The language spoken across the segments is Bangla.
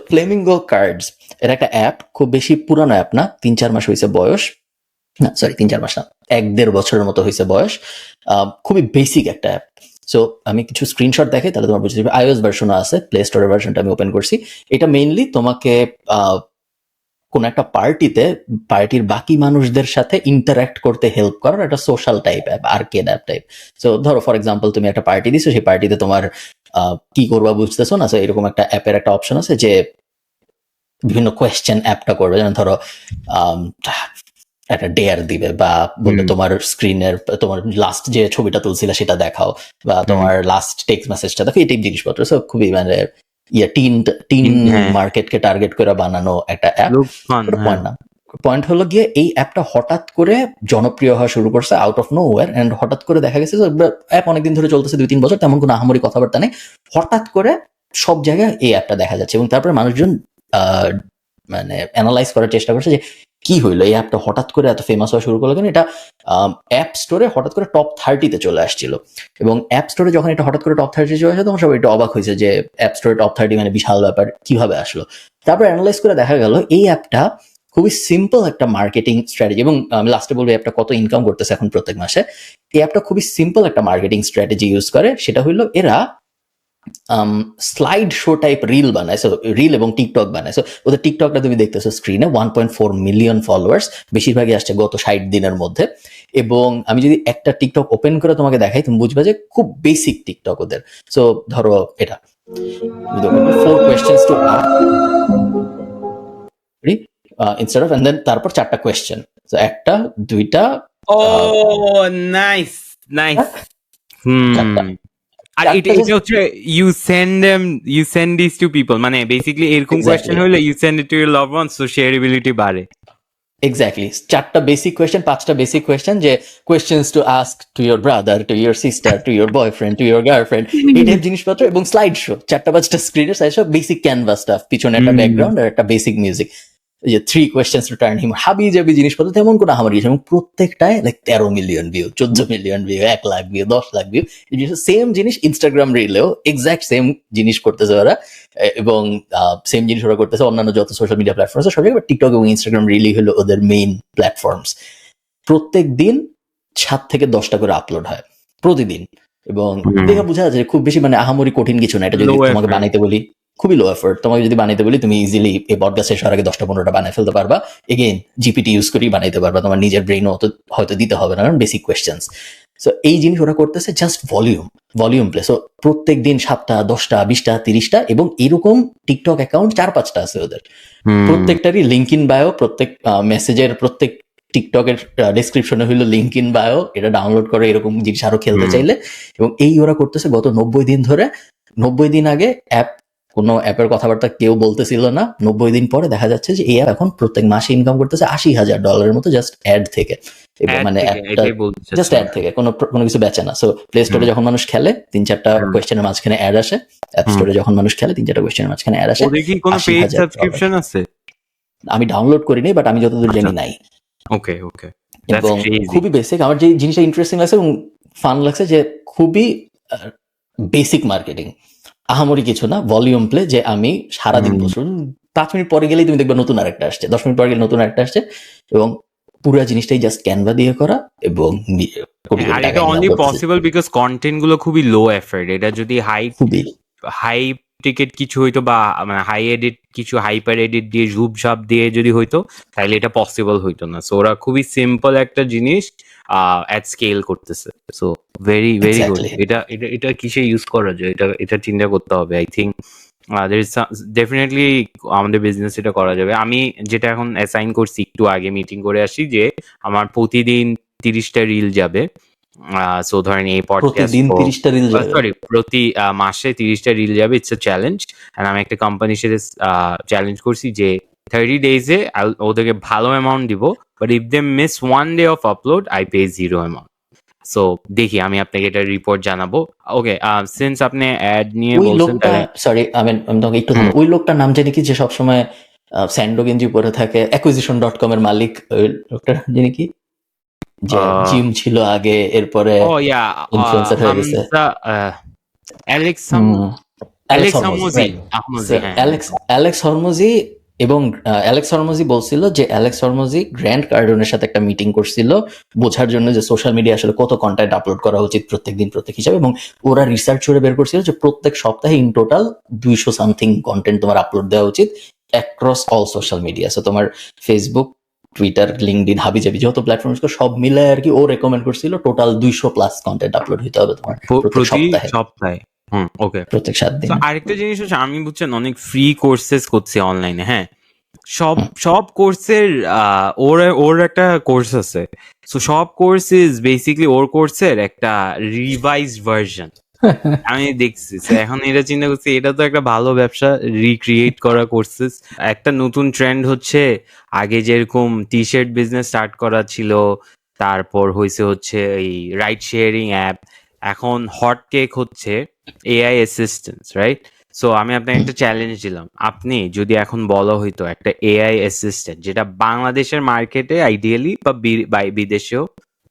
ফ্লেমিঙ্গো কার্ডস এর একটা অ্যাপ, খুব বেশি পুরানো অ্যাপ না, 3-4 মাস হয়েছে বয়স, না সরি 3-4 মাস না, 1-1.5 বছরের মতো হয়েছে বয়স। খুবই বেসিক একটা অ্যাপ। সো আমি কিছু স্ক্রিনশট দেখাই তাহলে তোমার বুঝতে পারবে। iOS ভার্সনও আছে, প্লে স্টোরের ভার্সনটা আমি ওপেন করছি। এটা মেইনলি তোমাকে কোন একটা পার্টির বাকি মানুষদের সাথে ইন্টারঅ্যাক্ট করতে হেল্প করার একটা social type app, arcade app type. So ধরো ফর এক্সাম্পল তুমি একটা পার্টি দিছো, সেই পার্টিতে তোমার কি করবা বুঝতেছো না, সো এরকম একটা অ্যাপের একটা অপশন আছে যে বিভিন্ন কোয়েশ্চেন অ্যাপটা করবে, যেমন ধরো একটা ডেয়ার দিবে, বা বলবে তোমার স্ক্রিনের তোমার লাস্ট যে ছবিটা তুলছিল সেটা দেখাও, বা তোমার লাস্ট টেক্সট মেসেজটা দেখো, এই টাইপ জিনিসপত্র। সো খুবই মানে টিন মার্কেটকে টার্গেট করে বানানো একটা অ্যাপ। পয়েন্ট না, পয়েন্ট হলো গিয়ে এই অ্যাপটা হঠাৎ করে জনপ্রিয় হওয়া শুরু করছে out of nowhere, and হঠাৎ করে দেখা গেছে যে অ্যাপ অনেকদিন ধরে চলতেছে, 2-3 বছর, তেমন কোনো আহামরি কথাবার্তা নেই, হঠাৎ করে সব জায়গায় এই অ্যাপটা দেখা যাচ্ছে। এবং তারপরে মানুষজন মানে অ্যানালাইজ করার চেষ্টা করছে যে কি হইলো, এই অ্যাপটা হঠাৎ করে এত ফেমাস হওয়া শুরু করলো কেন। এটা অ্যাপ স্টোরে হঠাৎ করে টপ 30-তে চলে আসছিল, এবং অ্যাপ স্টোরে যখন এটা হঠাৎ করে টপ 30 চলে আসে তখন সবাই একটু অবাক হয়েছে যে অ্যাপ স্টোরে টপ 30 মানে বিশাল ব্যাপার, কিভাবে আসলো। তারপর অ্যানালাইজ করে দেখা গেল এই অ্যাপটা খুবই সিম্পল একটা মার্কেটিং স্ট্র্যাটেজি, এবং আমি লাস্টে বলবো অ্যাপটা কত ইনকাম করতেছে এখন প্রত্যেক মাসে। এই অ্যাপটা খুবই সিম্পল একটা মার্কেটিং স্ট্র্যাটেজি ইউজ করে, সেটা হইলো এরা স্লাইড শো টাইপ রিল বানাইছো, রিল এবং টিকটক বানাইছো। ওদের টিকটকটা তুমি দেখতেছো স্ক্রিনে 1.4 মিলিয়ন ফলোয়ার্স, বেশিরভাগই আসছে গত 60 দিনের মধ্যে। এবং আমি যদি একটা টিকটক ওপেন করে তোমাকে দেখাই, তুমি বুঝবে যে খুব বেসিক টিকটক ওদের। সো ধরো এটা 4 questions two instead of, and then তারপর 4টা কোয়েশ্চেন, তো 1টা 2টা নাইস নাইস। 4টা। আর এটা হচ্ছে you send this to people, মানে বেসিক্যালি এরকম কোয়েশ্চেন হলে you send it to your love ones, so shareability বাড়ে। এক্স্যাক্টলি, 4টা বেসিক কোয়েশ্চেন, 5টা বেসিক কোয়েশ্চেন, যে questions to ask to your brother, to your sister, to your boyfriend, to your girlfriend, এই টাইপ জিনিসপত্র, এবং স্লাইড শো 4টা-5টা স্ক্রিনের সাইজ, সব বেসিক ক্যানভাস স্টাফ, পিছনে একটা ব্যাকগ্রাউন্ড আর একটা বেসিক মিউজিক, যে 3 কোয়েশ্চেন্স টু টার্ন হিম, হাবি জাবি জিনিসপত্র, তেমন কোনো হামারি, এবং প্রত্যেকটায় like 13 million view, 14 million view, 1 lakh view, 10 lakh view. Same জিনিস ইনস্টাগ্রাম রিলেও এক্সাক্ট সেম জিনিস করতেছে ওরা, এবং সেম জিনিস ওরা করতেছে অন্যান্য যত সোশ্যাল মিডিয়া প্ল্যাটফর্ম আছে সব জায়গায়, টিকটক এবং ইনস্টাগ্রাম রিলি হলো ওদের মেইন প্ল্যাটফর্মস। প্রত্যেক দিন 7 থেকে 10টা করে আপলোড হয় প্রতিদিন, এবং দেখে বোঝা যাচ্ছে খুব বেশি মানে আহামরি কঠিন কিছু না। এটা যদি তোমাকে বানাইতে বলি, খুবই লো এফোর্ট, তোমাকে যদি বানাইতে বলি তুমি ইজিলি এই পডকাস্ট শেষ হওয়ার আগে 10টা-15টা বানাই ফেলতে পারবা। এগেইন জিপিটি ইউজ করেই বানাইতে পারবা, তোমার নিজের ব্রেইনও হয়তো দিতে হবে না, কারণ বেসিক কোয়েশ্চেন্স। সো এই জিনিস ওরা করতেছে জাস্ট ভলিউম প্লে। সো প্রত্যেক দিন 7টা, 10টা, 20টা, 30টা, এবং এরকম টিকটক অ্যাকাউন্ট 4-5টা আছে ওদের। প্রত্যেকটারই লিঙ্ক ইন বায়ো, প্রত্যেক মেসেজের প্রত্যেক টিকটকের ডেসক্রিপশনে হইলো লিঙ্ক ইন বায়ো, এটা ডাউনলোড করে এরকম জিনিস আরো খেলতে চাইলে। এবং এই ওরা করতেছে গত 90 দিন ধরে। 90 দিন আগে কোনো অ্যাপের কথাবার্তা কেউ বলতেছিল না, 90 দিন পরে দেখা যাচ্ছে যে এই অ্যাপ এখন প্রত্যেক মাসে ইনকাম করতেছে $80,000 মতো জাস্ট অ্যাড থেকে, মানে জাস্ট অ্যাড থেকে, কোনো কিছু বেচে না। সো প্লে স্টোরে যখন মানুষ খেলে 3-4টা কোয়েশ্চেনের মাঝখানে অ্যাড আসে, অ্যাপ স্টোরে যখন মানুষ খেলে 3-4টা কোয়েশ্চেনের মাঝখানে অ্যাড আসে। আমি ডাউনলোড করিনি, বাট আমি যতদূর জানি নাই। ওকে ওকে। এবং খুবই বেসিক, আমার যে জিনিসটা ইন্টারেস্টিং লাগছে এবং ফান লাগছে, যে খুবই বেসিক মার্কেটিং, আহামরি কিছু না, ভলিউম প্লে, যে আমি সারাদিন বসুন 5 মিনিট পরে গেলেই তুমি দেখবে নতুন আরেকটা আসছে, 10 মিনিট পরে গেলে নতুন আরেকটা আসছে, এবং পুরো জিনিসটাই জাস্ট ক্যানভা দিয়ে করা। এবং এটা অনলি পসিবল বিকজ কন্টেন্ট গুলো খুবই লো এফর্ট। এটা যদি হাই টিকেট কিছু হইতো, বা মানে হাই এডিট কিছু, হাইপার এডিট দিয়ে ঝুপ ঝাপ দিয়ে যদি হইতো, তাহলে এটা পসিবল হইতো না। সো ওরা খুবই সিম্পল একটা জিনিস অ্যাট স্কেল করতেছে। So very very good. এটা কিসে ইউজ করা যায়, এটা চিন্তা করতে হবে। আই থিঙ্ক ডেফিনেটলি আমাদের বিজনেস এটা করা যাবে। আমি যেটা এখন অ্যাসাইন করছি, একটু আগে মিটিং করে আসি, যে আমার প্রতিদিন 30টা রিল যাবে। সো ধরেন এই পডকাস্ট প্রতি মাসে 30টা রিল যাবে। ইটস আ চ্যালেঞ্জ, এন্ড আমি একটা কোম্পানির সাথে চ্যালেঞ্জ করছি যে 30 days-এ ওদেরকে ভালো অ্যামাউন্ট দিব, but if they miss 1 day of upload I pay 0 amount. So দেখি, আমি আপনাকে এটা রিপোর্ট জানাবো। ওকে, সিন্স আপনি অ্যাড নিয়ে বলছেন, সরি আমি তোমাকে একটু, ওই লোকটার নাম জানি কি, যে সবসময় স্যান্ডো গেঞ্জি পরে থাকে, acquisition.com এর মালিক, ওই লোকটার জানি কি, যে জিম ছিল আগে, এরপরে ইনফ্লুয়েন্সার হয়ে গেছে, অ্যালেক্স অ্যালেক্স হরমোজি, আহমজি রাইট। আহমজি হ্যাঁ অ্যালেক্স হরমোজি এবং অ্যালেক্স হরমোজি বলছিল যে অ্যালেক্স হরমোজি গ্র্যান্ড কার্ডনের সাথে একটা মিটিং করছিল বোঝার জন্য যে সোশ্যাল মিডিয়া আসলে কত কন্টেন্ট আপলোড করা উচিত প্রত্যেকদিন প্রত্যেক হিসাবে, এবং ওরা রিসার্চ করে বের করছিল যে প্রত্যেক সপ্তাহে ইন টোটাল 200 সামথিং কন্টেন্ট তোমার আপলোড দেওয়া উচিত across all social media. So তোমার ফেসবুক, টুইটার, লিঙ্কডিন, হাবিজাবি যত প্ল্যাটফর্ম সব মিলে আর কি ও রেকমেন্ড করছিল টোটাল 200+ কন্টেন্ট আপলোড হইতে হবে তোমার প্রত্যেক প্রতি সপ্তাহে, সপ্তাহে। ওকে। প্রত্যেক 7 তো দিনে। আরেকটা জিনিস হচ্ছে আমি বুঝছেন অনেক ফ্রি কোর্সেস করছি অনলাইনে, হ্যাঁ সব হুম। সব কোর্সের ওর ওর একটা কোর্স আছে, সো সব কোর্স ইজ বেসিক্যালি ওর কোর্সের একটা রিভাইজড ভার্সন আমি দেখছি। So, এখন এটা চিন্তা করছি এটা তো একটা ভালো ব্যবসা, রিক্রিয়েট করা কোর্সেস। একটা নতুন ট্রেন্ড হচ্ছে, আগে যেরকম টি শার্ট বিজনেস স্টার্ট করা ছিল, তারপর হচ্ছে এই রাইড শেয়ারিং অ্যাপ, এখন হট কেক হচ্ছে এআই অ্যাসিস্ট্যান্ট, রাইট? সো আমি আপনাকে একটা চ্যালেঞ্জ দিলাম, আপনি যদি এখন বলা হইতো একটা এআই অ্যাসিস্ট্যান্ট যেটা বাংলাদেশের মার্কেটে আইডিয়ালি বা বিদেশেও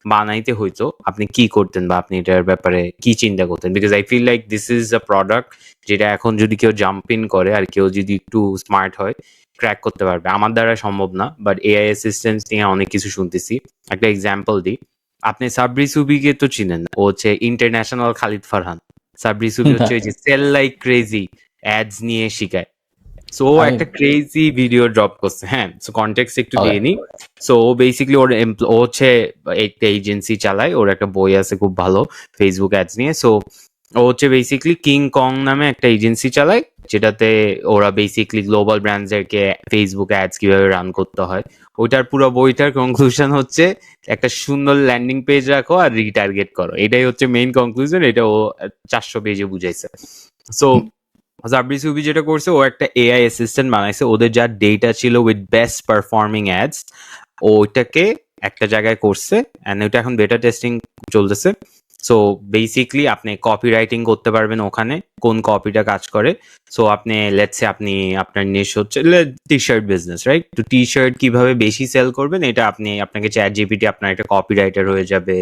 বানাইতে হইতো, আপনি কি করতেন বা আপনি এটার ব্যাপারে কি চিন্তা করতেন? Because I feel like this is a product যেটা এখন যদি কেউ জাম্প ইন করে আর কেউ যদি একটু স্মার্ট হয় ক্র্যাক করতে পারবে। আমার দ্বারা সম্ভব না, বাট এআই অ্যাসিস্ট্যান্ট নিয়ে অনেক কিছু শুনতেছি। একটা এক্সাম্পল দিই, আপনি সাবরি সুবিকে তো চিনেন, ও হচ্ছে ইন্টারন্যাশনাল খালিদ ফারহান। সাবরি সুবি হচ্ছে ওই যে সেল লাইক ক্রেজি অ্যাডস নিয়ে শিখায়। সো ও আমি একটা ক্রেজি ভিডিও ড্রপ করছে, হ্যাঁ সো কনটেক্সট একটু Okay. দিয়ে নি। সো ও বেসিক্যালি ও হচ্ছে একটা এজেন্সি চালায়, ওর একটা বই আছে খুব ভালো ফেসবুক অ্যাডস নিয়ে। সো ও হচ্ছে বেসিক্যালি কিং কং নামে একটা এজেন্সি চালায়, যেটাতে ওরা বেসিক্যালি গ্লোবাল ব্র্যান্ডদেরকে ফেসবুক অ্যাডস কিভাবে রান করতে হয়। ওইটার পুরো বইটার কনক্লুশন হচ্ছে একটা সুন্দর ল্যান্ডিং পেজ রাখো আর রিটার্গেট করো, এটাই হচ্ছে মেইন কনক্লুশন। এটা ও 400 পেজে বুঝাইছে। সো সাবরি সুবি যেটা করছে, ও একটা এআই অ্যাসিস্ট্যান্ট বানাইছে, ওদের যা ডেটা ছিল উইথ বেস্ট পারফর্মিং অ্যাডস ওইটাকে একটা জায়গায় করছে, এন্ড ওইটা এখন বেটা টেস্টিং চলতেছে। সো বেসিক্যালি আপনি কপি রাইটিং করতে পারবেন ওখানে, কোন কপিটা কাজ করে। সো আপনি লেটস সে আপনি আপনার নিশ হচ্ছে টি শার্ট বিজনেস, রাইট? তো টি শার্ট কিভাবে বেশি সেল করবেন এটা আপনাকে চ্যাট জিপিটি আপনার একটা কপি রাইটার হয়ে যাবে,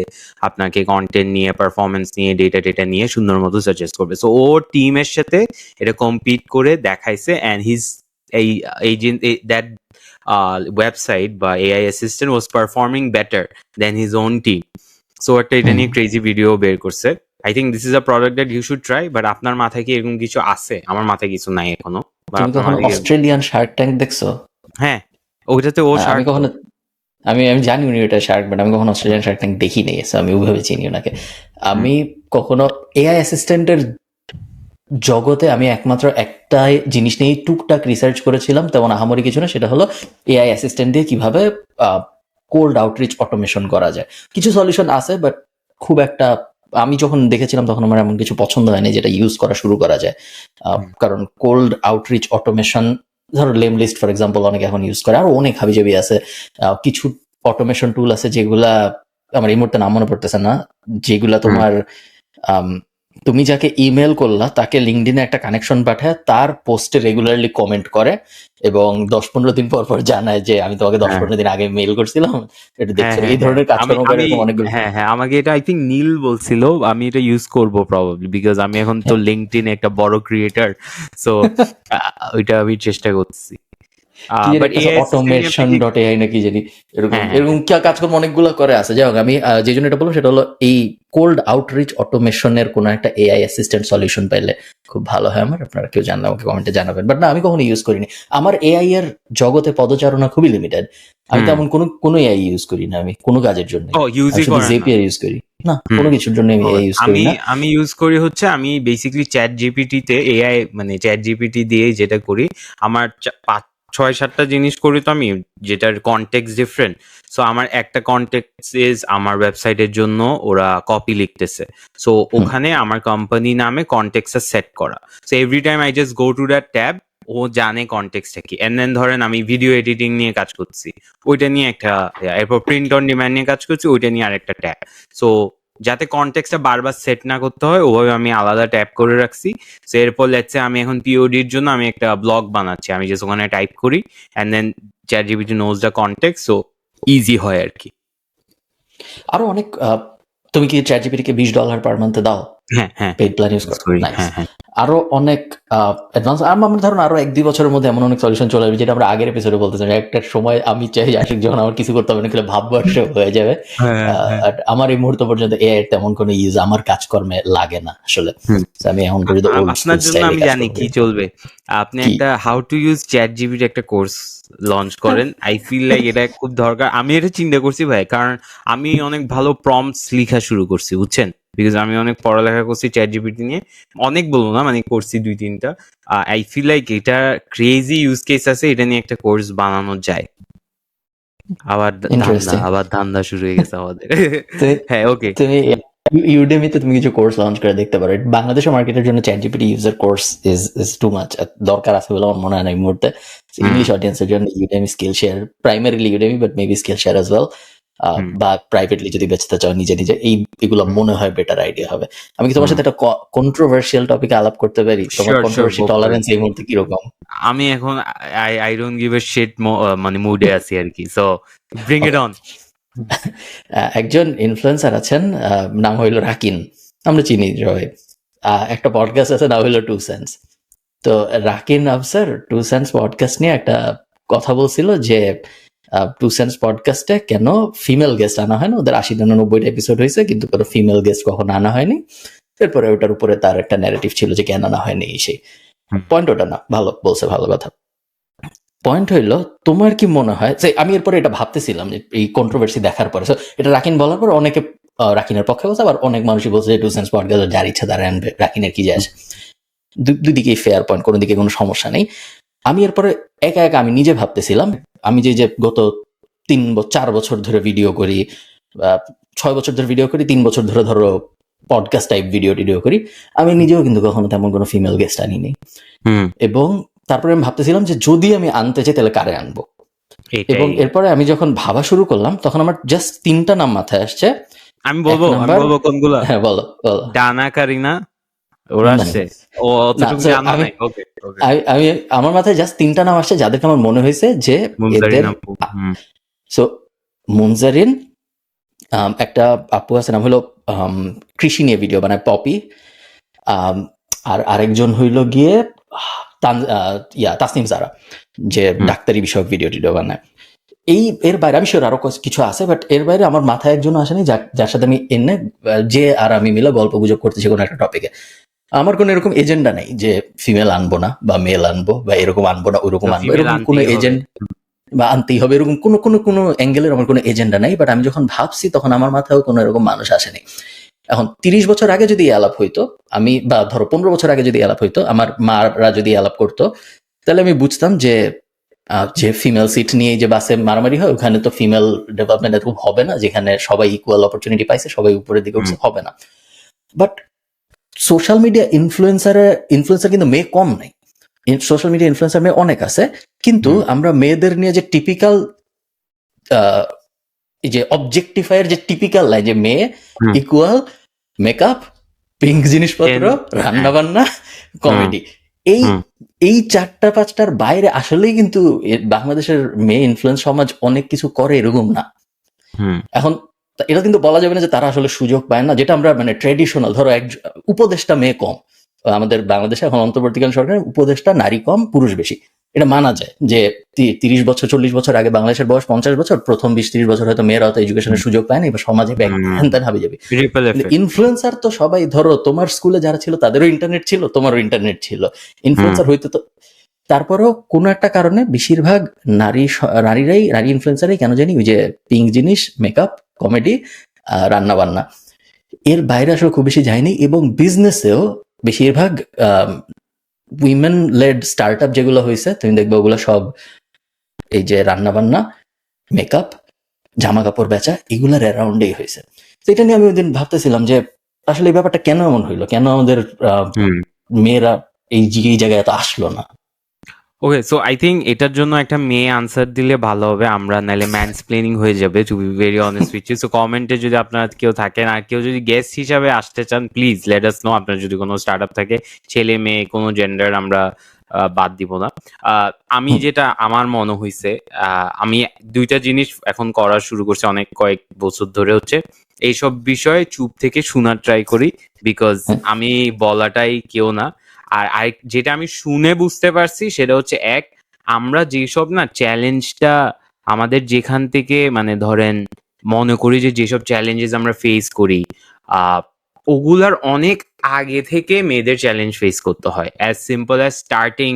আপনাকে কন্টেন্ট নিয়ে পারফরমেন্স নিয়ে ডেটা নিয়ে সুন্দর মতো সাজেস্ট করবে। সো ও টিমের সাথে এটা কম্পিট করে দেখাইছে, অ্যান্ড হিজ এই এজেন্ট দ্যাট ওয়েবসাইট বা AI assistant was performing better than his own team. So একটা এটা নিয়ে ক্রেজি ভিডিও বের করছে। I think this is a product that you should try, but আপনার মাথায় কি এরকম কিছু আছে? আমার মাথায় কিছু নাই এখনো। তুমি কখনো অস্ট্রেলিয়ান শার্ক ট্যাঙ্ক দেখছো? হ্যাঁ, ওইটাতে ও আমি শার্ক। কখনো আমি জানি উনি ওটা শার্ক, বাট আমি কখনো অস্ট্রেলিয়ান শার্ক ট্যাঙ্ক দেখি নেই, so আমি ওইভাবে চিনি ওনাকে। আমি কখনো এআই অ্যাসিস্ট্যান্টের জগতে আমি একমাত্র একটা জিনিস নিয়ে টুকটাক রিসার্চ করেছিলাম, তেমন আহামরি কিছু না, সেটা হলো এআই অ্যাসিস্ট্যান্ট দিয়ে কিভাবে কোল্ড আউটরিচ অটোমেশন করা যায়। কিছু সলিউশন আছে, বাট খুব একটা আমি যখন দেখেছিলাম তখন আমার এমন কিছু পছন্দ হয়নি যেটা ইউজ করা শুরু করা যায়। কারণ কোল্ড আউটরিচ অটোমেশন, ধরো লেম লিস্ট ফর এক্সাম্পল অনেকে এখন ইউজ করে, আর অনেক হাবিজাবি আছে। কিছু অটোমেশন টুল আছে যেগুলা আমার এই মুহূর্তে নাম মনে পড়তেছে না, যেগুলা তোমার তুমি যাকে ইমেল করলা তাকে লিঙ্কডিনে একটা কানেকশন পাঠায়, তার পোস্টে রেগুলারলি কমেন্ট করে এবং 10-15 দিন পর পর জানায় যে আমি তোমাকে 10-15 দিন আগে মেল করছিলাম, এটা দেখছো। এই ধরনের কাজকর্ম করে এরকম অনেকগুলো। হ্যাঁ আমাকে এটা আই থিঙ্ক নীল বলছিল, আমি এটা ইউজ করবো প্রবাবলি, বিকজ আমি এখন তো লিঙ্কডইন একটা বড় ক্রিয়েটার। সো ওইটা আমি চেষ্টা করছি। অটোমেশন ডট এআই নাকি জানি এরকম কাজকর্ম অনেকগুলো করে আছে। যাই হোক, আমি যে জন্য এটা বললাম সেটা হলো এই কোল্ড আউটরিচ অটোমেশনের কোনো একটা এআই অ্যাসিস্ট্যান্ট সলিউশন পাইলে খুব ভালো হয় আমার। আপনারা কেউ জানলে আমাকে কমেন্টে জানাবেন। বাট না, আমি কখনো ইউজ করিনি। আমার এআই এর জগতে পদচারণা খুবই লিমিটেড। আমি তেমন কোনো এআই ইউজ করি না আমি কোনো কাজের জন্য। জেপিআর ইউজ করি না, কোনো কিছুর জন্য আমি এআই ইউজ করি না। আমি ইউজ করি হচ্ছে আমি বেসিক্যালি চ্যাট জিপিটি তে এআই মানে চ্যাট জিপিটি দিয়ে যেটা করি, আমার 6-7টা জিনিস করি তো আমি, যেটার কনটেক্সট ডিফারেন্ট। সো আমার একটা কনটেক্সট ইজ আমার ওয়েবসাইটের জন্য ওরা কপি লিখতেছে, সো ওখানে আমার কোম্পানি নামে কনটেক্সটটা সেট করা। So every time I just go to that tab, ও জানে কনটেক্সটটা কি। এন্ড দেন ধরেন আমি ভিডিও এডিটিং নিয়ে কাজ করছি, ওইটা নিয়ে একটা, এরপর প্রিন্ট অন ডিমান্ড নিয়ে কাজ করছি, ওইটা নিয়ে আরেকটা ট্যাব। সো যাতে কনটেক্সটটা বারবার সেট না করতে হয় ওভাবে আমি আলাদা ট্যাব করে রাখছি। সো এরপর লেটসে আমি এখন পিওডির জন্য আমি একটা ব্লগ বানাচ্ছি, আমি জাস্ট ওখানে টাইপ করি and then ChatGPT knows the context, so easy হয় আর কি। আরো অনেক। তুমি কি চ্যাট জিপিটিকে $20 পার মান্থে দাও? হ্যাঁ হ্যাঁ পেইড প্ল্যান ইউজ করো, করি, নাইস। হ্যাঁ হ্যাঁ আরো অনেক অ্যাডভান্স, আমার ধরুন আরো 1-2 বছরের মধ্যে এমন অনেক সলিউশন চলে আসবে, যেটা আমরা আগের এপিসোডে বলতেছিলাম। একটা সময় আমি চাই যে আশিক যখন আমার কিছু করতে হবে না, খেলে ভাববর্ষ হয়ে যাবে। হ্যাঁ হ্যাঁ আর আমার এই মুহূর্ত পর্যন্ত এআই এর তেমন কোনো ইউজ আমার কাজকর্মে লাগে না আসলে। হুম। So আমি এখন পর্যন্ত ওল্ড আপনার স্কুল জন্য স্টাইলে আমি কাজ জানি করব। কি চলবে। আপনি কি? একটা how to use chat GPT একটা কোর্স লঞ্চ করেন। আই ফিল লাইক এটা খুব দরকার। আমি এটা চিন্তা করছি ভাই, কারণ আমি অনেক ভালো প্রম্পটস লিখা শুরু করছি, বুঝছেন? বিকজ আমি অনেক পড়ালেখা করছি চ্যাট জিপিটি নিয়ে, অনেক বলবো না, মানে করছি 2-3টা। আই ফিল লাইক এটা ক্রেজি ইউজ কেস আছে, এটা নিয়ে একটা কোর্স বানানো যায়। Interesting. আবার ধান্দা শুরু হয়ে গেছে আমাদের। তুমি হ্যাঁ ওকে। তুমি ইউডেমিতে তুমি কিছু কোর্স লঞ্চ করে দেখতে পারো। বাংলাদেশের মার্কেটের জন্য chat GPT user course is too much, দরকার আছে বলে আমার মনে হয় না এই মুহূর্তে। ইংলিশ অডিয়েন্সের জন্য Udemy, skill share, primarily Udemy, but maybe skill share as well, বা প্রাইভেটলি যদি বেচতে চাও নিজে নিজে, এগুলো মনে হয় বেটার আইডিয়া হবে। আমি কি তোমার সাথে একটা কন্ট্রোভার্সিয়াল টপিকে আলাপ করতে পারি? তোমার Sure, controversy go for it. Tolerance এই মুহূর্তে কিরকম? আমি এখন I don't give a shit মানে মুডে আছি আর কি, সো ব্রিং ইট অন। একজন ইনফ্লুয়েন্সার আছেন, নাম হইল রাকিন, আমরা চিনি সবাই। একটা পডকাস্ট আছে, নাম হইল 2 সেন্স। তো রাকিন আফসার 2 সেন্স পডকাস্ট নিয়ে একটা কথা বলছিল যে 2 সেন্স পডকাস্টে কেন ফিমেল গেস্ট আনা হয় না। ওদের 80-90টা এপিসোড হয়েছে, কিন্তু কোনো ফিমেল গেস্ট কখনো আনা হয়নি। এরপরে ওটার উপরে তার একটা ন্যারেটিভ ছিল যে কেন আনা হয়নি সেই। পয়েন্ট ওটা না, ভালো বলছে, ভালো কথা। পয়েন্ট হইলো, তোমার কি মনে হয় যে, আমি এরপরে এটা ভাবতেছিলাম যে এই কন্ট্রোভার্সি দেখার পরে, so এটা রাকিন বলার পর অনেকে রাকিনের পক্ষে বলছে, আবার অনেক মানুষই বলছে যে 2 সেন্স পডকাস্ট যার ইচ্ছা তারা আনবে, রাকিনের কি যায় আসে। দুই দিকেই ফেয়ার পয়েন্ট, কোনো দিকে কোনো সমস্যা নেই। আমি এরপরে একা একা আমি নিজে ভাবতেছিলাম, আমি যে গত 4 বছর ধরে ভিডিও করি, 6 বছর ধরে ভিডিও করি, 3 বছর ধরে ধরো পডকাস্ট টাইপ ভিডিও করি, আমি নিজেও কিন্তু কখনো তেমন কোনো ফিমেল গেস্ট আনিনি। এবং তারপরে আমি ভাবতেছিলাম যে যদি আমি আনতে চাই তাহলে কারে আনবো। এবং এরপরে আমি যখন ভাবা শুরু করলাম, তখন আমার জাস্ট 3টা নাম মাথায় আসছে। আমি বলবো কোনগুলো? হ্যাঁ বলো। ডানা, কারিনা, ওরা আসছে। ও অতটুকু জানা নাই। ওকে আমি আমার মাথায় জাস্ট 3টা নাম আসছে, যাদেরকে আমার মনে হয়েছে যে এদের, সো মুনজারিন, একটা আপু আছে নাম হলো কৃষি নিয়ে ভিডিও বানায় পপি, আর আরেকজন হইল গিয়ে তাসনিম জারা, যে ডাক্তারি বিষয়ক ভিডিও বানায়। এর বাইরে আমি শিওর আরো কিছু আছে, বাট এর বাইরে আমার মাথায় একজন আসেনি যার সাথে আমি এনে যে আর আমি মিলে গল্প গুজব করতেছি কোনো একটা টপিকে। আমার কোনো এরকম এজেন্ডা নেই যে ফিমেল আনবো না বা মেল আনবো বা এরকম আনবো না ওরকম আনবো, এরকম কোনো এজেন্ট বা আনতেই হবে এরকম কোনো অ্যাঙ্গেলের আমার কোনো এজেন্ডা নাই। বাট আমি যখন ভাবছি তখন আমার মাথায়ও কোনো এরকম মানুষ আসেনি। এখন 30 বছর আগে যদি আলাপ হইতো, আমি বা ধরো 15 বছর আগে যদি আলাপ হইতো, আমার মারা যদি আলাপ করতো, তাহলে আমি বুঝতাম যে ফিমেল সিট নিয়ে যে বাসে মারামারি হয়, ওখানে তো ফিমেল ডেভেলপমেন্ট এরকম হবে না, যেখানে সবাই ইকুয়াল অপরচুনিটি পাইছে, সবাই উপরের দিকে উঠছে, হবে না। বাট সোশ্যাল মিডিয়া ইনফ্লুয়েন্সার কিন্তু মেয়ে কম নাই, সোশ্যাল মিডিয়া ইনফ্লুয়েন্সার মেয়ে অনেক আছে, কিন্তু আমরা মেয়েদের নিয়ে যে টিপিক্যাল যে অবজেক্টিফায়ার যে টিপিক্যাল লাইন, যে মেয়ে ইকুয়াল মেকআপ, পিঙ্ক জিনিসপত্র, রান্না বান্না, কমেডি, এই 4-5টার বাইরে আসলেই কিন্তু বাংলাদেশের মেয়ে ইনফ্লুয়েন্স সমাজ অনেক কিছু করে এরকম না। এখন এটা কিন্তু বলা যাবে না যে তারা আসলে সুযোগ পায় না, যেটা আমরা মানে ট্রেডিশনাল, ধরো উপদেষ্টা মেয়ে কম আমাদের বাংলাদেশে, এখন অন্তর্বর্তীকালীন সরকারের উপদেষ্টা নারী কম পুরুষ বেশি, এটা মানা যায়। যে 30 বছর 40 বছর আগে বাংলাদেশের বয়স 50 বছর, প্রথম 20-30 বছর হয়তো মেয়েরা হয়তো এডুকেশনের সুযোগ পায় না, এবার সমাজে হাবি যাবে। ইনফ্লুয়েন্সার তো সবাই, ধরো তোমার স্কুলে যারা ছিল তাদেরও ইন্টারনেট ছিল, তোমারও ইন্টারনেট ছিল, ইনফ্লুয়েন্সার হইতে তো। তারপরেও কোনো একটা কারণে বেশিরভাগ নারী ইনফ্লুয়েন্সারই কেন জানি ওই যে পিঙ্ক জিনিস, মেকআপ, কমেডি, রান্না বান্না, এর বাইরে আসলে খুব বেশি যায়নি। এবং বিজনেসেও বেশিরভাগ উইমেন লেড স্টার্ট আপ যেগুলো হয়েছে, তুমি দেখবে ওগুলো সব এই যে রান্না বান্না, মেকআপ, জামা কাপড় বেচা, এগুলার অ্যারাউন্ডেই হয়েছে। তো এটা নিয়ে আমি ওই দিন ভাবতেছিলাম যে আসলে এই ব্যাপারটা কেন এমন হইলো, কেন আমাদের মেয়েরা এই জায়গায় এত আসলো না। ওকে, সো আই থিঙ্ক এটার জন্য একটা মেয়ে আনসার দিলে ভালো হবে, আমরা নাহলে ম্যানসপ্লেনিং হয়ে যাবে, to be very honest with you. So কমেন্টে যদি আপনারা কেউ থাকেন আর কেউ যদি গেস্ট হিসাবে আসতে চান, প্লিজ লেট আস নো। আপনার যদি কোনো স্টার্ট আপ থাকে, ছেলে মেয়ে কোনো জেন্ডার আমরা বাদ দিব না। আমি যেটা আমার মনে হয়েছে, আমি 2টা জিনিস এখন করা শুরু করছি অনেক কয়েক বছর ধরে, হচ্ছে এইসব বিষয়ে চুপ থেকে শোনার ট্রাই করি, বিকজ আমি বলাটাই কেউ না। আর যেটা আমি শুনে বুঝতে পারছি সেটা হচ্ছে, আমরা যেসব না চ্যালেঞ্জটা আমাদের যেখান থেকে মানে ধরেন মনে করি যে যেসব চ্যালেঞ্জেস আমরা ফেস করি, ওগুলার অনেক আগে থেকে মেয়েদের চ্যালেঞ্জ ফেস করতে হয়। অ্যাজ সিম্পল অ্যাজ স্টার্টিং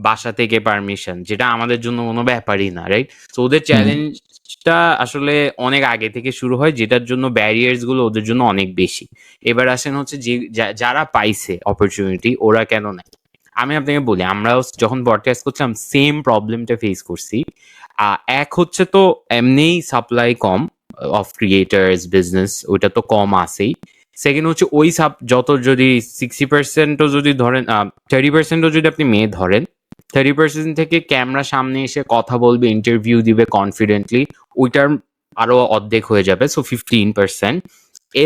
বাসা থেকে পারমিশন, যেটা আমাদের জন্য কোনো ব্যাপারই না, রাইট? তো ওদের চ্যালেঞ্জটা আসলে অনেক আগে থেকে শুরু হয়, যেটার জন্য ব্যারিয়ার্স গুলো ওদের জন্য অনেক বেশি। এবার আসেন হচ্ছে যে যারা পাইছে অপরচুনিটি, ওরা কেন নাই? আমি আপনাকে বলি, আমরাও যখন পডকাস্ট করছিলাম সেম প্রবলেমটা ফেস করছি। এক হচ্ছে তো এমনিই supply com of creators business, ওইটা তো কম আছেই। সেকেন্ড হচ্ছে ওই যত যদি 60%ও যদি ধরেন, 30%ও যদি আপনি মেয়ে ধরেন, 30% থেকে ক্যামেরা সামনে এসে কথা বলবে, ইন্টারভিউ দিবে কনফিডেন্টলি, ওইটার আরো অর্ধেক হয়ে যাবে, সো 15%।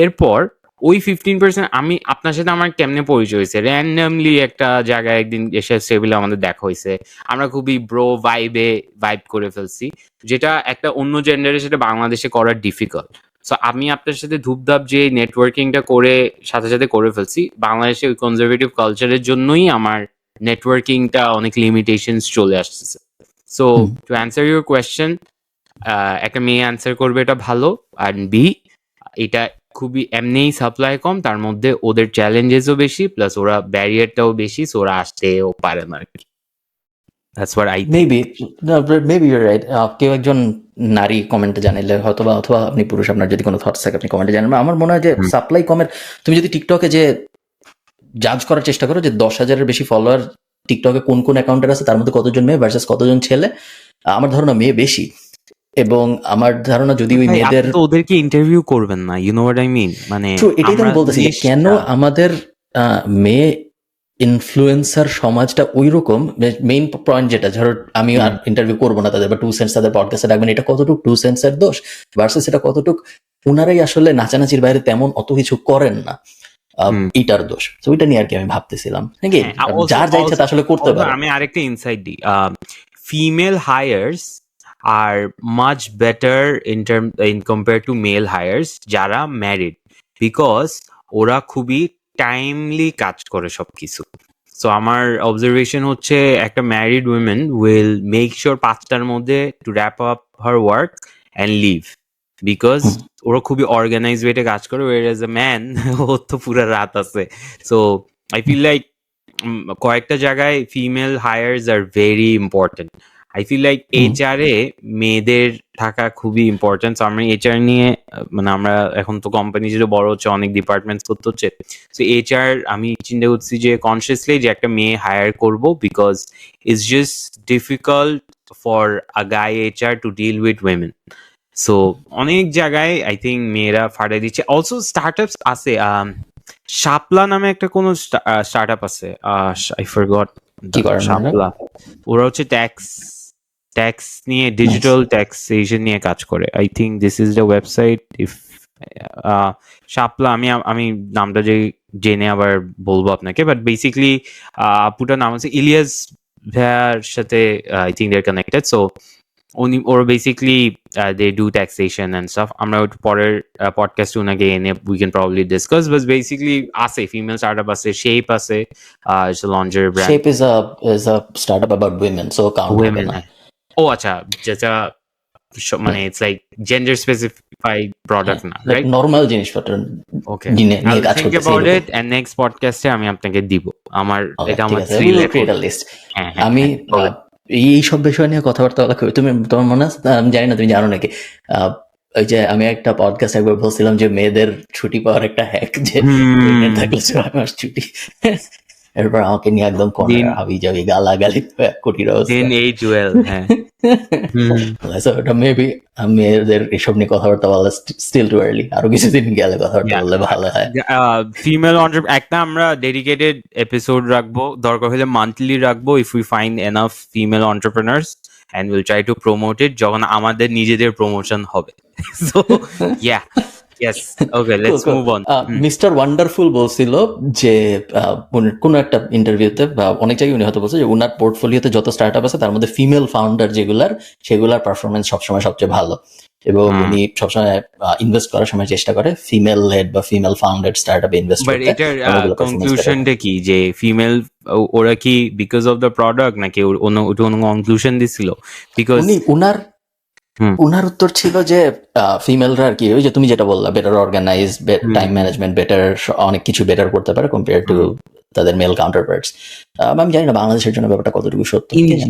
এরপর ওই 15%, আমি আপনার সাথে আমার কেমনে পরিচয় হয়েছে, র্যান্ডামলি একটা জায়গায় একদিন এসে সেবিলে আমাদের দেখা হয়েছে, আমরা খুবই ব্রো ভাইব করে ফেলছি, যেটা একটা অন্য জেন্ডারের সাথে বাংলাদেশে করার ডিফিকাল্ট। সো আমি আপনার সাথে ধূপধাপ যে নেটওয়ার্কিংটা করে সাথে সাথে করে ফেলছি, বাংলাদেশে ওই কনজারভেটিভ কালচারের জন্যই আমার নেটওয়ার্কিংটা অনেক লিমিটেশনস চলে আসতেছে। So to answer your question, একটা মেয়ে অ্যান্সার করবে এটা ভালো, আর বি এটা খুবই এমনিই সাপ্লাই কম, তার মধ্যে ওদের চ্যালেঞ্জেসও বেশি, প্লাস ওরা ব্যারিয়ারটাও বেশি, সো ওরা আসতেও পারে না আর কি। That's what I think. Maybe your right. কেউ একজন নারী কমেন্টে জানাইলে হয়তো বা, অথবা আপনি পুরুষ, আপনার যদি কোনো থটস থাকে আপনি কমেন্টে জানাবেন। আমার মনে হয় যে সাপ্লাই কমের, তুমি যদি টিকটকে যে জাজ করার চেষ্টা করো যে 10,000-এর বেশি ফলোয়ার টিকটকে কোন কোন অ্যাকাউন্টের আছে, তার মধ্যে কতজন মেয়ে ভার্সাস কতজন ছেলে, আমার ধারণা মেয়ে বেশি। এবং আমার ধারণা যদি ওই মেয়েদের, আপনি তো ওদেরকে ইন্টারভিউ করবেন না, you know what I mean, মানে এটাই তো আমি বলতেছি, কেন আমাদের মেয়ে ইনফ্লুয়েন্সার সমাজটা ওই রকম। মেইন পয়েন্ট যেটা, ধরো আমি আর ইন্টারভিউ করবো না তাদের, বা 2 সেন্স তাদের পডকাস্টে রাখবেন, এটা কতটুকু 2 সেন্সের দোষ ভার্সেস এটা কতটুকু ওনারাই আসলে নাচানাচির বাইরে তেমন অত কিছু করেন না, এটার দোষ। তো ওইটা নিয়ে আর কি আমি ভাবতেছিলাম, নাকি যার যা ইচ্ছা তা আসলে করতে পারে। আমি আরেকটা ইনসাইট দিই, female hires are much better in compare to male hires যারা ম্যারিড, বিকজ ওরা খুবই টাইমলি কাজ করে সবকিছু। সো আমার অবজারভেশন হচ্ছে, একটা married women will make sure 5টার মধ্যে to wrap up her work and leave, because ওরা খুবই অর্গানাইজ ওয়েতে কাজ করে, ওয়ার এজ এ ম্যান ওর তো পুরো রাত আছে। সো আই ফিল লাইক কয়েকটা জায়গায় female hires are very important. I feel like HR এ মেয়েদের থাকা খুবই ইম্পর্টেন্ট। আমরা HR নিয়ে মানে আমরা এখন তো কোম্পানি যেটা বড় হচ্ছে, অনেক ডিপার্টমেন্টস করতে হচ্ছে, সো HR আমি চিন্তা করছি যে কনসিয়াসলি যে একটা মেয়ে হায়ার করব, because it's just difficult for a guy HR to deal with women. So অনেক জায়গায় আই থিঙ্ক মেয়েরা ফাটাই দিচ্ছে। অলসো স্টার্টআপস আছে, শাপলা নামে একটা কোনো স্টার্টআপ আছে, আই ফরগট কি করেন শাপলা। ওরা হচ্ছে ট্যাক্স নিয়ে, ডিজিটাল ট্যাক্সেশন নিয়ে কাজ করে। I think this is the website. If Shapla, আমি নামটা যে জেনে আবার বলবো আপনাকে, বাট বেসিক্যালি আপুটার নাম হচ্ছে ইলিয়াস ভাইয়ার সাথে I think they are connected. So ওরা basically they do taxation and stuff. আমরা ওই পরের পডকাস্ট ওনাকে এনে we can probably discuss, but basically আছে ফিমেল স্টার্টআপ আছে, শেপ আছে, it's a lingerie brand. Shape is a startup about women, so count হবে না। ও আচ্ছা, যেটা মানে it's like gender specified product না, রাইট? নরমাল জিনিসপত্র ওকে, নিয়ে কাজ থিংক করতেছে। অ্যাবাউট ইট, এন্ড নেক্সট পডকাস্টে আমি আপনাকে দিব আমার, এটা আমার ক্রিয়েটার লিস্ট। আমি এই সব বিষয় নিয়ে কথাবার্তা বলা, তুমি তোমার মনে আছে, আমি জানি না তুমি জানো নাকি, ওই যে আমি একটা পডকাস্ট একবার বলছিলাম যে মেয়েদের ছুটি পাওয়ার একটা হ্যাক, যে থাকলে 6 মাস ছুটি। এরপর আমাকে নিয়ে একদম হাবি যাবি গালাগালি কোটির অবস্থা। ওটা মেবি মেয়েদের এসব নিয়ে কথাবার্তা বলা স্টিল টু আর্লি, আরো কিছুদিন গেলে কথাবার্তা বললে ভালো হয়। ফিমেল একটা আমরা ডেডিকেটেড এপিসোড রাখবো, দরকার হলে মান্থলি রাখবো, if we find enough female entrepreneurs, and we'll try to promote it যখন আমাদের নিজেদের প্রমোশন হবে। So yeah, Yes. Okay, let's move on. Mister wonderful বলছিল যে কোন একটা ইন্টারভিউতে বা অনেক জায়গায় উনি হয়তো বলছে যে উনার পোর্টফোলিওতে যত স্টার্ট আপ আছে তার মধ্যে ফিমেল ফাউন্ডার সেগুলার পারফরমেন্স সবসময় সবচেয়ে ভালো, এবং উনি সবসময় ইনভেস্ট করার সময় চেষ্টা করে ফিমেল লেড বা ফিমেল ফাউন্ডেড স্টার্ট আপে ইনভেস্ট বাট করতে। এটার কনক্লুশনটা কি যে ফিমেল ওরা কি বিকজ অফ দ্য প্রোডাক্ট নাকি অন্য কনক্লুশন দিছিল? বিকজ উনার উত্তর ছিল যে ফিমেলরা আর কি ওই যে তুমি যেটা বললা better organize, time management better, অনেক কিছু বেটার করতে পারে কম্পেয়ার টু তাদের মেল কাউন্টারপার্টস। আমি জানি না বাংলাদেশের জন্য ব্যাপারটা কতটুকু সত্য।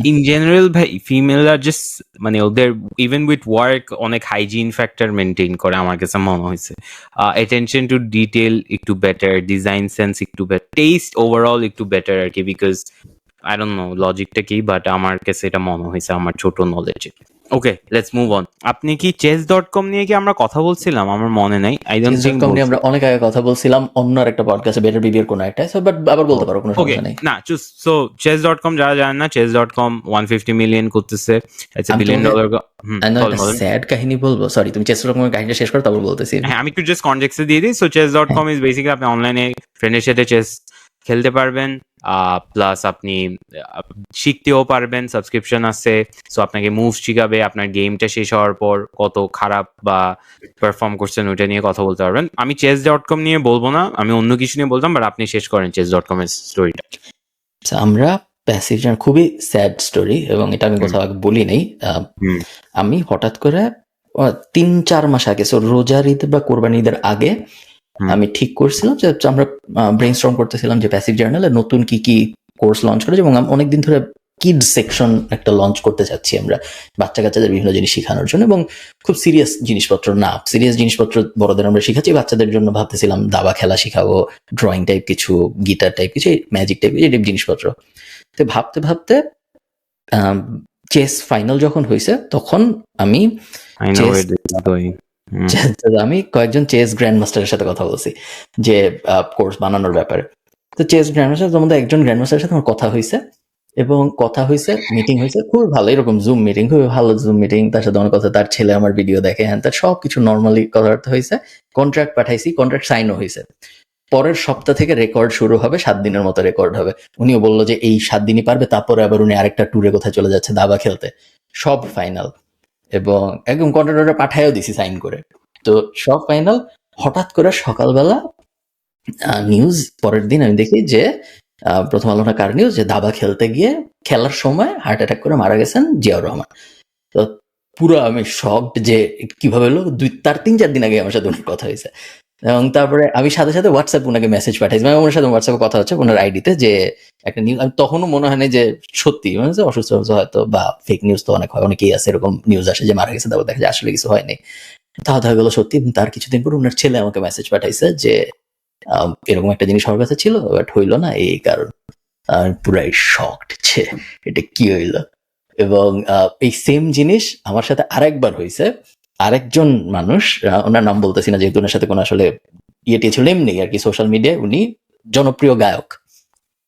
ইন জেনারেল ভাই ফিমেল আর জাস্ট মানে ওদের ইভেন উইথ ওয়ার্ক অনেক হাইজিন ফ্যাক্টর মেনটেন করে আমার কাছে মনে হয়েছে। অ্যাটেনশন টু ডিটেল একটু বেটার, ডিজাইন সেন্স একটু বেটার, টেস্ট ওভারঅল একটু বেটার আর কি। বিকজ আই ডোন্ট নো লজিকটা কি, বাট আমার কাছে এটা মনে হয়েছে আমার ছোট নলেজে। ওকে, লেটস মুভ অন। আপনি কি chess.com নিয়ে কি আমরা কথা বলছিলাম? আমার মনে নাই। আই ডোন্ট থিংক chess.com নিয়ে আমরা অনেক আগে কথা বলছিলাম অন্য একটা পডকাস্টে, বেটার বিবির কোন একটা, বাট আবার বলতে পারো, কোনো সমস্যা নেই। না সো chess.com যারা জানেন না, chess.com 150 মিলিয়ন করতেছে, ইটস $1 বিলিয়ন। স্যাড কাহিনী বলবো, সরি তুমি chess.com এর কাহিনীটা শেষ করো তারপর বলতেছি। হ্যাঁ, আমি একটু জাস্ট কনটেক্সটে দিয়ে দিই। সো chess.com ইজ বেসিক্যালি আপনি অনলাইনে ফ্রেন্ডের সাথে চেস খেলতে পারবেন, প্লাস আপনি শিখতেও পারবেন, সাবস্ক্রিপশন আছে। সো আপনাকে মুভ শিখাবে, আপনার গেমটা শেষ হওয়ার পর কত খারাপ বা পারফর্ম করছেন ওইটা নিয়ে কথা বলতে পারবেন। আমি chess.com নিয়ে বলবো না, আমি অন্য কিছু নিয়ে বলতাম, বাট আপনি শেষ করেন chess.com এর স্টোরিটা। আমরা প্যাসিভ জার্নাল খুবই স্যাড স্টোরি, এবং এটা আমি কোথাও আগে বলি নাই। আমি হঠাৎ করে 3-4 মাস আগে, সো রোজার ঈদ বা কোরবানি ঈদের আগে আমি ঠিক করছিলাম যে আমরা ব্রেইনস্টর্ম করতেছিলাম যে প্যাসিভ জার্নালে নতুন কি কি কোর্স লঞ্চ করেছে, এবং অনেকদিন ধরে কিড সেকশন একটা লঞ্চ করতে চাচ্ছি আমরা, বাচ্চা কাচ্চাদের বিভিন্ন জিনিস শেখানোর জন্য, এবং খুব সিরিয়াস জিনিসপত্র না, সিরিয়াস জিনিসপত্র বড়দের আমরা শিখাচ্ছি, বাচ্চাদের জন্য ভাবতেছিলাম দাবা খেলা শিখাবো, ড্রয়িং টাইপ কিছু, গিটার টাইপ কিছু, ম্যাজিক টাইপ এই টাইপ জিনিসপত্র। তো ভাবতে ভাবতে চেস ফাইনাল যখন হয়েছে তখন আমি কয়েকজন চেস গ্র্যান্ড মাস্টারের সাথে কথা বলছি যে কোর্স বানানোর ব্যাপারে। তো চেস গ্র্যান্ড মাস্টার তোমাদের একজন গ্র্যান্ড মাস্টারের সাথে আমার কথা হয়েছে, এবং কথা হয়েছে, মিটিং হয়েছে খুব ভালো, এরকম জুম মিটিং, খুবই ভালো জুম মিটিং। তার সাথে আমার কথা, তার ছেলে আমার ভিডিও দেখে, হ্যাঁ তার সবকিছু নর্মালি কথাবার্তা হয়েছে, কন্ট্রাক্ট পাঠাইছি, কন্ট্রাক্ট সাইনও হয়েছে। পরের সপ্তাহ থেকে রেকর্ড শুরু হবে, 7 দিনের মতো রেকর্ড হবে। উনিও বললো যে এই 7 দিনই পারবে, তারপরে আবার উনি আরেকটা ট্যুরে কোথায় চলে যাচ্ছে দাবা খেলতে, সব ফাইনাল, এবং একদম কন্ট্রাক্টরটা পাঠাইও দিছি সাইন করে। তো সব ফাইনাল। হঠাৎ করে সকালবেলা নিউজ, পরের দিন আমি দেখি যে প্রথম আলো না কার নিউজ, যে দাবা খেলতে গিয়ে খেলার সময় হার্ট অ্যাটাক করে মারা গেছেন জিয়াউর রহমান। তো পুরো আমি শকড যে কিভাবে হলো, 3-4 দিন আগে আমার সাথে ওনার কথা হয়েছে, এবং তারপরে আমি সাথে সাথে হোয়াটসঅ্যাপ ওনাকে মেসেজ পাঠাইছি, মানে ওনার সাথে হোয়াটসঅ্যাপে কথা হচ্ছে ওনার আইডিতে, যে একটা নিউজ, আমি তখনও মনে হয় না যে সত্যি, মানে যে অসুস্থ হয়তো বা ফেক নিউজ তো অনেক হয়, অনেকেই আছে এরকম নিউজ আসে যে মারা গেছে, তারপর দেখা যায় আসলে কিছু হয়নি, তাহলে দেখা গেলো সত্যি। তার কিছুদিন পর ওনার ছেলে আমাকে মেসেজ পাঠাইছে যে এরকম একটা জিনিস আমার কাছে ছিল, বাট হইলো না এই কারণ। আমি পুরাই শকড যে এটা কি হইলো। এবং এই সেম জিনিস আমার সাথে আরেকবার হয়েছে, আরেকজন মানুষ, ওনার নাম বলতেছি না যেহেতু ওনার সাথে কোনো আসলে ইয়ে ছিল এমনি আর কি, সোশ্যাল মিডিয়ায় উনি জনপ্রিয় গায়ক।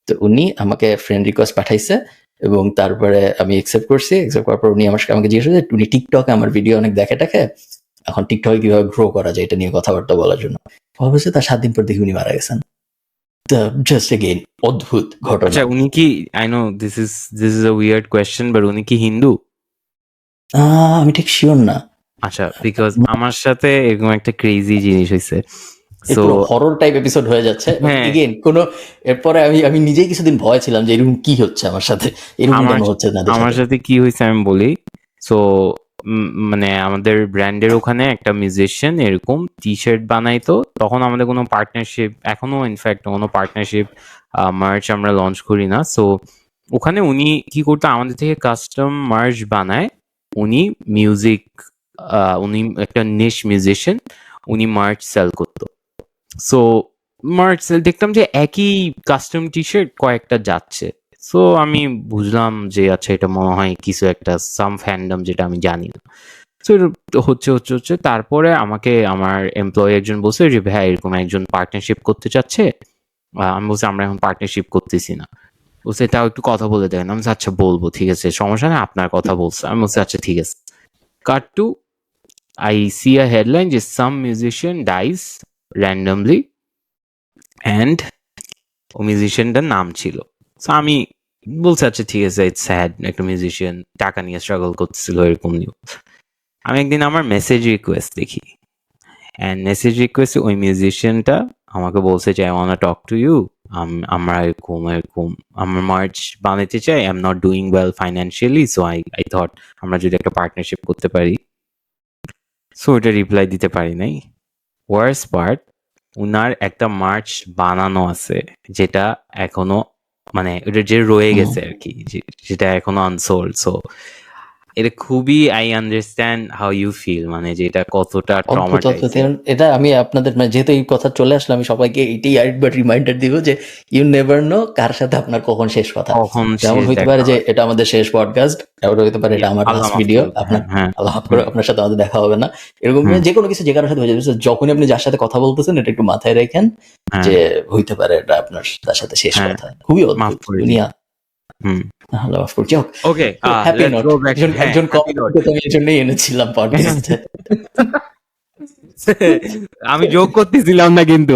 তো উনি আমাকে ফ্রেন্ড রিকোয়েস্ট পাঠাইছে, এবং তারপরে আমি অ্যাকসেপ্ট করছি। অ্যাকসেপ্ট করার পর উনি আমাকে জিজ্ঞেস করছে উনি টিকটকে আমার ভিডিও অনেক দেখে এখন টিকটকে কিভাবে গ্রো করা যায় এটা নিয়ে কথাবার্তা বলার জন্য। ভাবছে তার 7 দিন পর দেখি উনি মারা গেছেন। জাস্ট এগেইন অদ্ভুত ঘটনা। আচ্ছা, উনি কি, I know this is a weird question, but উনি কি হিন্দু? আমি ঠিক শিওর না। আচ্ছা, বিকজ আমার সাথে এরকম একটা ক্রেজি জিনিস হয়েছে, সো হরর টাইপ এপিসোড হয়ে যাচ্ছে এগেইন এরপরে আমি নিজেই কিছুদিন ভয় ছিলাম যে এরকম কি হচ্ছে আমার সাথে, এরকম কেন হচ্ছে না। আমার সাথে কি হয়েছে আমি বলি। সো মানে আমাদের ব্র্যান্ডের ওখানে একটা মিউজিশিয়ান এরকম টি শার্ট বানাইতো, তখন আমাদের কোনো পার্টনারশিপ, এখনো ইনফ্যাক্ট কোনো পার্টনারশিপ মার্চ আমরা লঞ্চ করি না। সো ওখানে উনি কি করতো, আমাদের থেকে কাস্টম মার্চ বানায়, উনি মিউজিক, উনি একটা নিশ মিউজিশিয়ান, উনি মার্চ সেল করতো। সো মার্চ সেল দেখতাম যে একই কাস্টম টি শার্ট কয়েকটা যাচ্ছে। সো আমি বুঝলাম যে আচ্ছা এটা মনে হয় কিছু একটা সাম ফ্যান্ডম যেটা আমি জানি না। সো হচ্ছে তারপরে আমাকে আমার এমপ্লয়ি একজন বলছে যে ভাই এরকম একজন পার্টনারশিপ করতে চাচ্ছে। আমি বলছি আমরা এখন পার্টনারশিপ করতেছি না। বলছে তাও একটু কথা বলে দেন। আমি আচ্ছা বলবো, ঠিক আছে, সমস্যা নেই, আপনার কথা বলছে। আমি বলছি আচ্ছা ঠিক আছে। কাট two I see a headline যে some musician dies randomly and ও মিউজিশিয়ানটার নাম ছিল। সো আমি বলছি আচ্ছা ঠিক আছে, ইটস স্যাড, একটা মিউজিশিয়ান টাকা নিয়ে স্ট্রাগল করতেছিল এরকম নিউজ। আমি একদিন আমার মেসেজ রিকোয়েস্ট দেখি, অ্যান্ড মেসেজ রিকোয়েস্টে ওই মিউজিশিয়ানটা আমাকে বলছে যে I want talk to you, আমরা এরকম এরকম আমার মার্চ বানাতে চাই, I am not doing well financially, so I thought আমরা যদি একটা পার্টনারশিপ করতে পারি। সো ওটা রিপ্লাই দিতে পারি নাই। ওয়ার্স পার্ট, উনার একটা মার্চ বানানো আছে যেটা এখনো মানে ওটা যে রয়ে গেছে আর কি, যেটা এখনো আনসোল্ড। সো এটা খুবই, I understand how you feel, মানে যে এটা কতটা ট্রমাটাইজিং। এটা আমি আপনাদের যেহেতু এই কথা চলে আসলে আমি সবাইকে এইটাই আরেকবার রিমাইন্ডার দিব যে ইউ নেভার নো কার সাথে আপনার কখন শেষ কথা। কখন যেমন হইতে পারে যে এটা আমাদের শেষ পডকাস্ট, এবার হইতে পারে এটা আমার লাস্ট ভিডিও, আপনার আল্লাহ মাফ করে আপনার সাথে আমাদের দেখা হবে না, এরকম যে কোনো কিছু যে কারোর সাথে হয়ে যাবে। যখনই আপনি যার সাথে কথা বলতেছেন এটা একটু মাথায় রাখেন যে হইতে পারে এটা আপনার তার সাথে শেষ কথা। খুবই অদ্ভুত দুনিয়া। ওকে, একজন আমি এই জন্যই এনেছিলাম পডকাস্টে। আমি জোক করতেছিলাম না কিন্তু।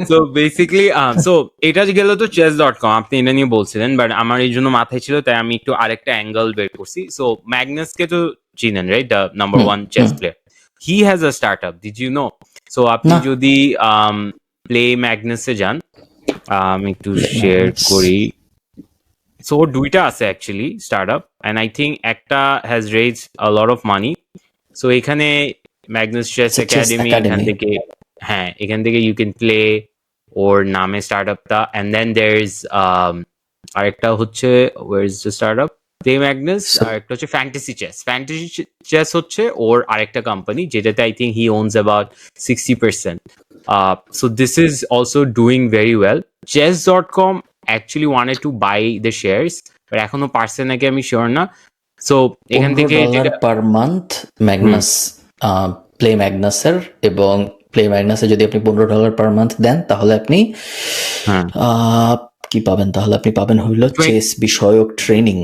সো বেসিক্যালি সো এটা গেল তো chess.com, আপনি এটা নিয়ে বলছিলেন, বাট আমার এই জন্য মাথায় ছিল তাই আমি একটু আরেকটা অ্যাঙ্গেল বের করছি। সো ম্যাগনাসকে তো চিনেন, right? The number 1 chess player, he has a startup, did you know? So আপনি যদি প্লে ম্যাগনাসে যান, আমি একটু শেয়ার করি। সো দুইটা আছে actually startup, and I think একটা has raise a lot of money. So এখানে ম্যাগনাস চেস একাডেমি, এখান থেকে ইউ ক্যান প্লে ওর নামে স্টার্টআপটা। এন্ড দেন দেয়ার ইজ আরেকটা হচ্ছে where is the startup, play Magnus, আর একটা হচ্ছে ফ্যান্টাসি চেস। ফ্যান্টাসি চেস হচ্ছে ওর আরেকটা কোম্পানি যেটাতে I think he ওনস about 60%. So this is also doing very well. Chess.com actually wanted to buy the shares, but এখনো পারছে নাকি আমি শিওর না। সো এখান থেকে পার মান্থ ম্যাগনাস প্লে ম্যাগনাসের, এবং প্লে ম্যাগনাসে যদি আপনি $15 পার মান্থ দেন তাহলে আপনি কি পাবেন? তাহলে আপনি পাবেন হইল চেস বিষয়ক ট্রেনিং।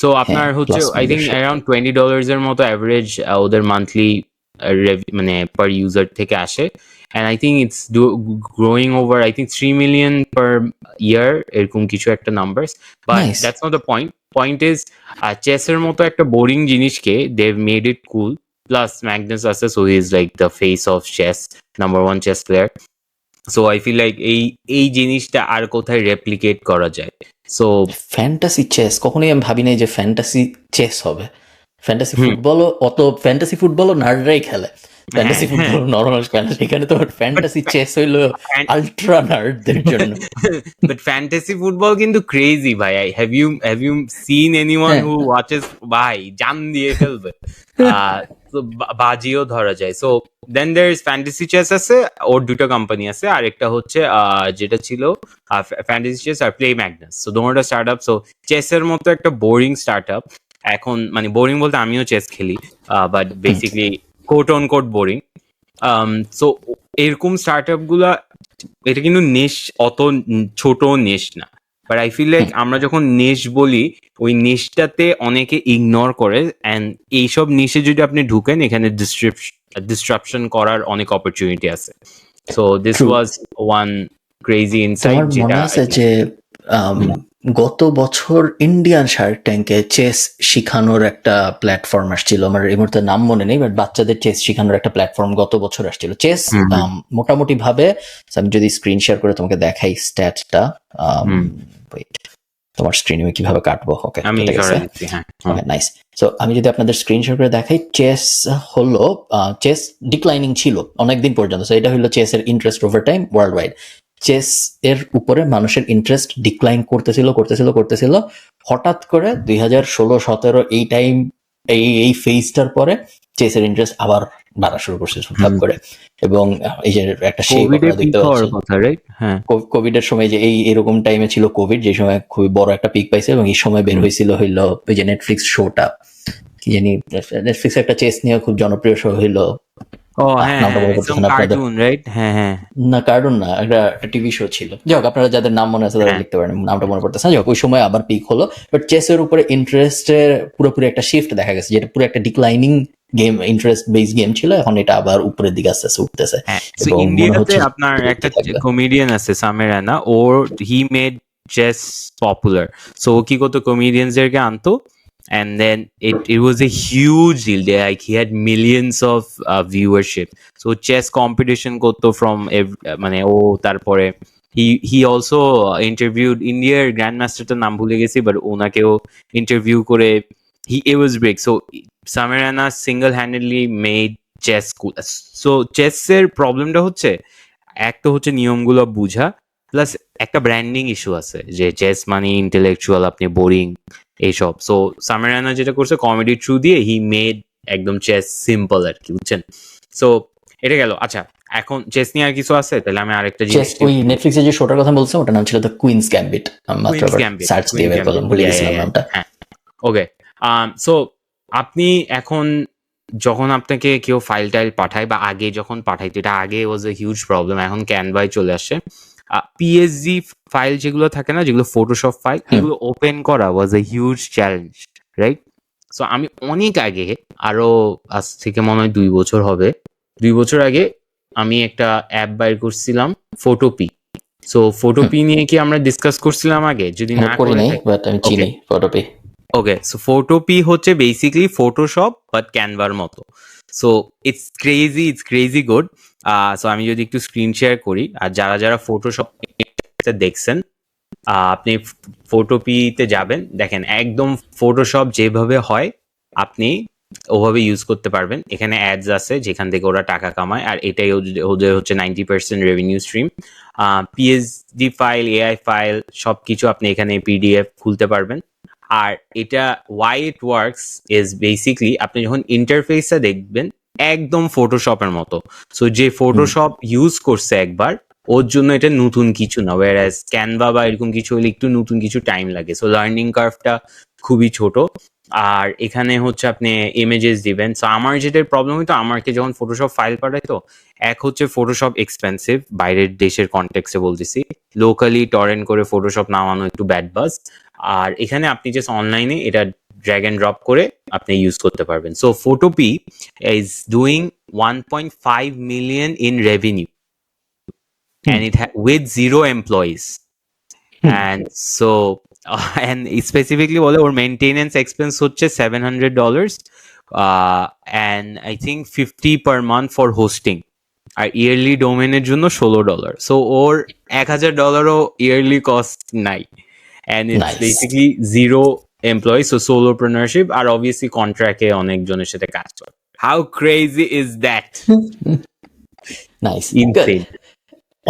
সো আপনার হচ্ছে আই থিঙ্ক অ্যারাউন্ড $20 এর মতো অ্যাভারেজ ওদের মান্থলি মানে পার ইউজার থেকে আসে। And I think it's growing over, I think 3 million per year, এরকম কিছু একটা numbers. But that's not the point. Point is, চেসের মতো একটা বোরিং জিনিসকে they've made it cool. Plus Magnus আছে, so he's like the face of chess, number 1 chess player. So I feel like এই জিনিসটা আর কোথায় রেপ্লিকেট করা যায়। সো ফ্যান্টাসি চেস কখনোই আমি ভাবি নাই যে ফ্যান্টাসি চেস হবে। ফ্যান্টাসি ফুটবলও অত ফ্যান্টাসি ফুটবলও নার্ডরাই খেলে, ফ্যান্টাসি ফুটবল নরমাল ফ্যান্টাসি, এখানে তো ফ্যান্টাসি চেস হইলো আলট্রা নার্ডদের জন্য। বাট ফ্যান্টাসি ফুটবল কিন্তু ক্রেজি ভাই। Have you seen anyone who watches? ভাই জান দিয়ে খেলবে, বাজিও ধরা যায়। So then there is fantasy chess আছে, ওর দুটো কোম্পানি আছে, আর একটা হচ্ছে যেটা ছিল ফ্যান্টাসি চেস আর প্লে ম্যাগনাস। সো দুটো স্টার্টআপ। সো চেসের মতো একটা বোরিং স্টার্টআপ, এখন মানে বোরিং বলতে আমিও চেস খেলি, but basically quote on quote boring. So এরকম স্টার্টআপ গুলা, এটা কিন্তু নেশ অত ছোট নেশ না, বাট আই ফিল লাইক আমরা যখন নেশ বলি ওই নেশটাতে অনেকে ইগনোর করে, অ্যান্ড এইসব নিশে যদি আপনি ঢুকেন এখানে ডিস্ট্রাপশন করার অনেক অপরচুনিটি আছে। So this was one crazy insight. যেটা আছে যে গত বছর ইন্ডিয়ান শার্ক ট্যাঙ্কে চেস শিখানোর একটা প্ল্যাটফর্ম আসছিল, আমার এই মুহূর্তে নাম মনে নেই, বাট বাচ্চাদের চেস শিখানোর একটা প্ল্যাটফর্ম গত বছর আসছিল। চেস মোটামুটি ভাবে, আমি যদি স্ক্রিন শেয়ার করে তোমাকে দেখাই স্ট্যাটটা, তোমার স্ক্রিনে কিভাবে কাটবো? ওকে, নাইস। সো আমি যদি আপনাদের স্ক্রিন শেয়ার করে দেখাই, চেস হলো, চেস ডিক্লাইনিং ছিল অনেকদিন পর্যন্ত। সো এটা হলো চেসের interest over time worldwide. Chess এর উপরে মানুষের ইন্টারেস্ট ডিক্লাইন করতেছিল। হঠাৎ করে 2016-17 এই টাইম, এই ফেজটার পরে চেসের ইন্টারেস্ট আবার বাড়া শুরু করছে হুট করে। এবং এই যে একটা কোভিড এর সময়, যে এরকম টাইমে ছিল কোভিড, যে সময় খুবই বড় একটা পিক পাইছে, এবং এই সময় বের হয়েছিল হইলো ওই যে নেটফ্লিক্স শোটা, কি জানি, নেটফ্লিক্স একটা চেস নিয়ে খুব জনপ্রিয় শো হইলো। না কার্টুন না, একটা টিভি শো ছিল। যাই হোক, আপনারা যাদের নাম মনে আছে তারা লিখতে পারেন, নামটা মনে পড়তেছে না। যাই হোক, ওই সময় আবার পিক হলো, বাট চেসের উপরে ইন্টারেস্টের পুরোপুরি একটা শিফট দেখা গেছে, যেটা পুরো একটা declining game interest base game ছিল, এখন এটা আবার উপরের দিকে আস্তে আস্তে উঠতেছে। সো এবং মনে ইন্ডিয়াতে হচ্ছে আপনার একটা থাকবে। কমেডিয়ান আছে সামির রানা, ওর he made chess popular. So ও কি করতো, কমেডিয়ানসদেরকে আনতো and then it was a huge deal. Like he had millions of viewership. So chess competition করতো from মানে ও তারপরে he also interviewed Indiaর গ্র্যান্ডমাস্টার, তো নাম ভুলে গেছি, বাট ওনাকেও ইন্টারভিউ করে it was big. So Samir Rana single handedly made chess school. So চেসের প্রবলেমটা হচ্ছে, এক তো হচ্ছে নিয়মগুলো বুঝা, প্লাস একটা ব্র্যান্ডিং ইস্যু আছে যে চেস মানে ইন্টেলেকচুয়াল, আপনি বোরিং এইসব। সো সামির রানা যেটা করছে কমেডি থ্রু দিয়ে হি মেড একদম চেস সিম্পল আর কি, বুঝছেন? সো এটা গেল। আচ্ছা, এখন চেস নিয়ে আর কিছু আছে? তাহলে আমি আরেকটা জিনিস, ওই নেটফ্লিক্সে যে শোটার কথা বলছো ওটার নাম ছিল দ্য কুইন্স গ্যাম্বিট। মাত্র সার্চ দিয়ে বের করলাম, ভুলে গেছিলাম নামটা। হ্যাঁ, ওকে। সো আপনি এখন যখন আপনাকে কেউ ফাইল টাইল পাঠায়, বা আগে যখন পাঠাইতো, এটা আগে ওয়াজ এ হিউজ প্রবলেম, এখন ক্যানভায় চলে আসে। পিএসজি ফাইল যেগুলো থাকে না, যেগুলো ফটোশপ ফাইল, এগুলো ওপেন করা was a huge challenge, right? So আমি অনেক আগে, আরো আজ থেকে মনে হয় 2 বছর হবে, 2 বছর আগে আমি একটা অ্যাপ বাইর করছিলাম, ফটোপি। সো ফটোপি নিয়ে কি আমরা ডিসকাস করছিলাম আগে? যদি না করি করে নাই, থাকি, বাট আমি চিনি ফটোপি। ওকে, সো ফটোপি হচ্ছে বেসিক্যালি ফটোশপ বাট ক্যানভার মতো। So it's crazy good. So আমি যদি একটু স্ক্রিন শেয়ার করি, আর যারা যারা ফটোশপ দেখছেন, আপনি ফটোপিতে যাবেন, দেখেন একদম ফটোশপ যেভাবে হয় আপনি ওভাবে ইউজ করতে পারবেন। এখানে অ্যাডস আছে যেখান থেকে ওরা টাকা কামায়, আর এটাই ওদের হচ্ছে 90% revenue stream. PSD file, AI file, সবকিছু আপনি এখানে পিডিএফ খুলতে পারবেন। আর এটা why it works is basically, আপনি যখন ইন্টারফেসটা দেখবেন একদম ফটোশপের মতো। সো যে ফটোশপ ইউজ করছে একবার, ওর জন্য এটা নতুন কিছু না, ওয়ারাজ ক্যানভা বা এরকম কিছু হলে একটু নতুন কিছু টাইম লাগে। সো লার্নিং কার্ভটা খুবই ছোট। আর এখানে হচ্ছে আপনি ইমেজেস দিবেন। সো আমার যেটার প্রবলেম হইতো, আমাকে যখন ফটোশপ ফাইল পাঠাইতো, এক হচ্ছে ফটোশপ এক্সপেন্সিভ, বাইরের দেশের কনটেক্সটে বলতেছি, লোকালি টরেন্ট করে ফটোশপ নামানো একটু ব্যাড বাজ। আর এখানে আপনি জাস্ট অনলাইনে এটা ড্র্যাগ এন্ড ড্রপ করে আপনি ইউজ করতে পারবেন। So Photopea is doing 1.5 million in revenue, and it with 0 employees. And so and specifically বলে ওর মেইনটেনেন্স এক্সপেন্স হচ্ছে $700, and I think 50 per month for hosting, আর ইয়ারলি ডোমেনের জন্য $16। সো ওর $1000ও ইয়ারলি কস্ট নাই, and it's basically 0 employees, so solopreneurship, আর obviously কন্ট্রাক্টে অনেকজনের সাথে কাজ করে। How crazy is that? Nice, Insane.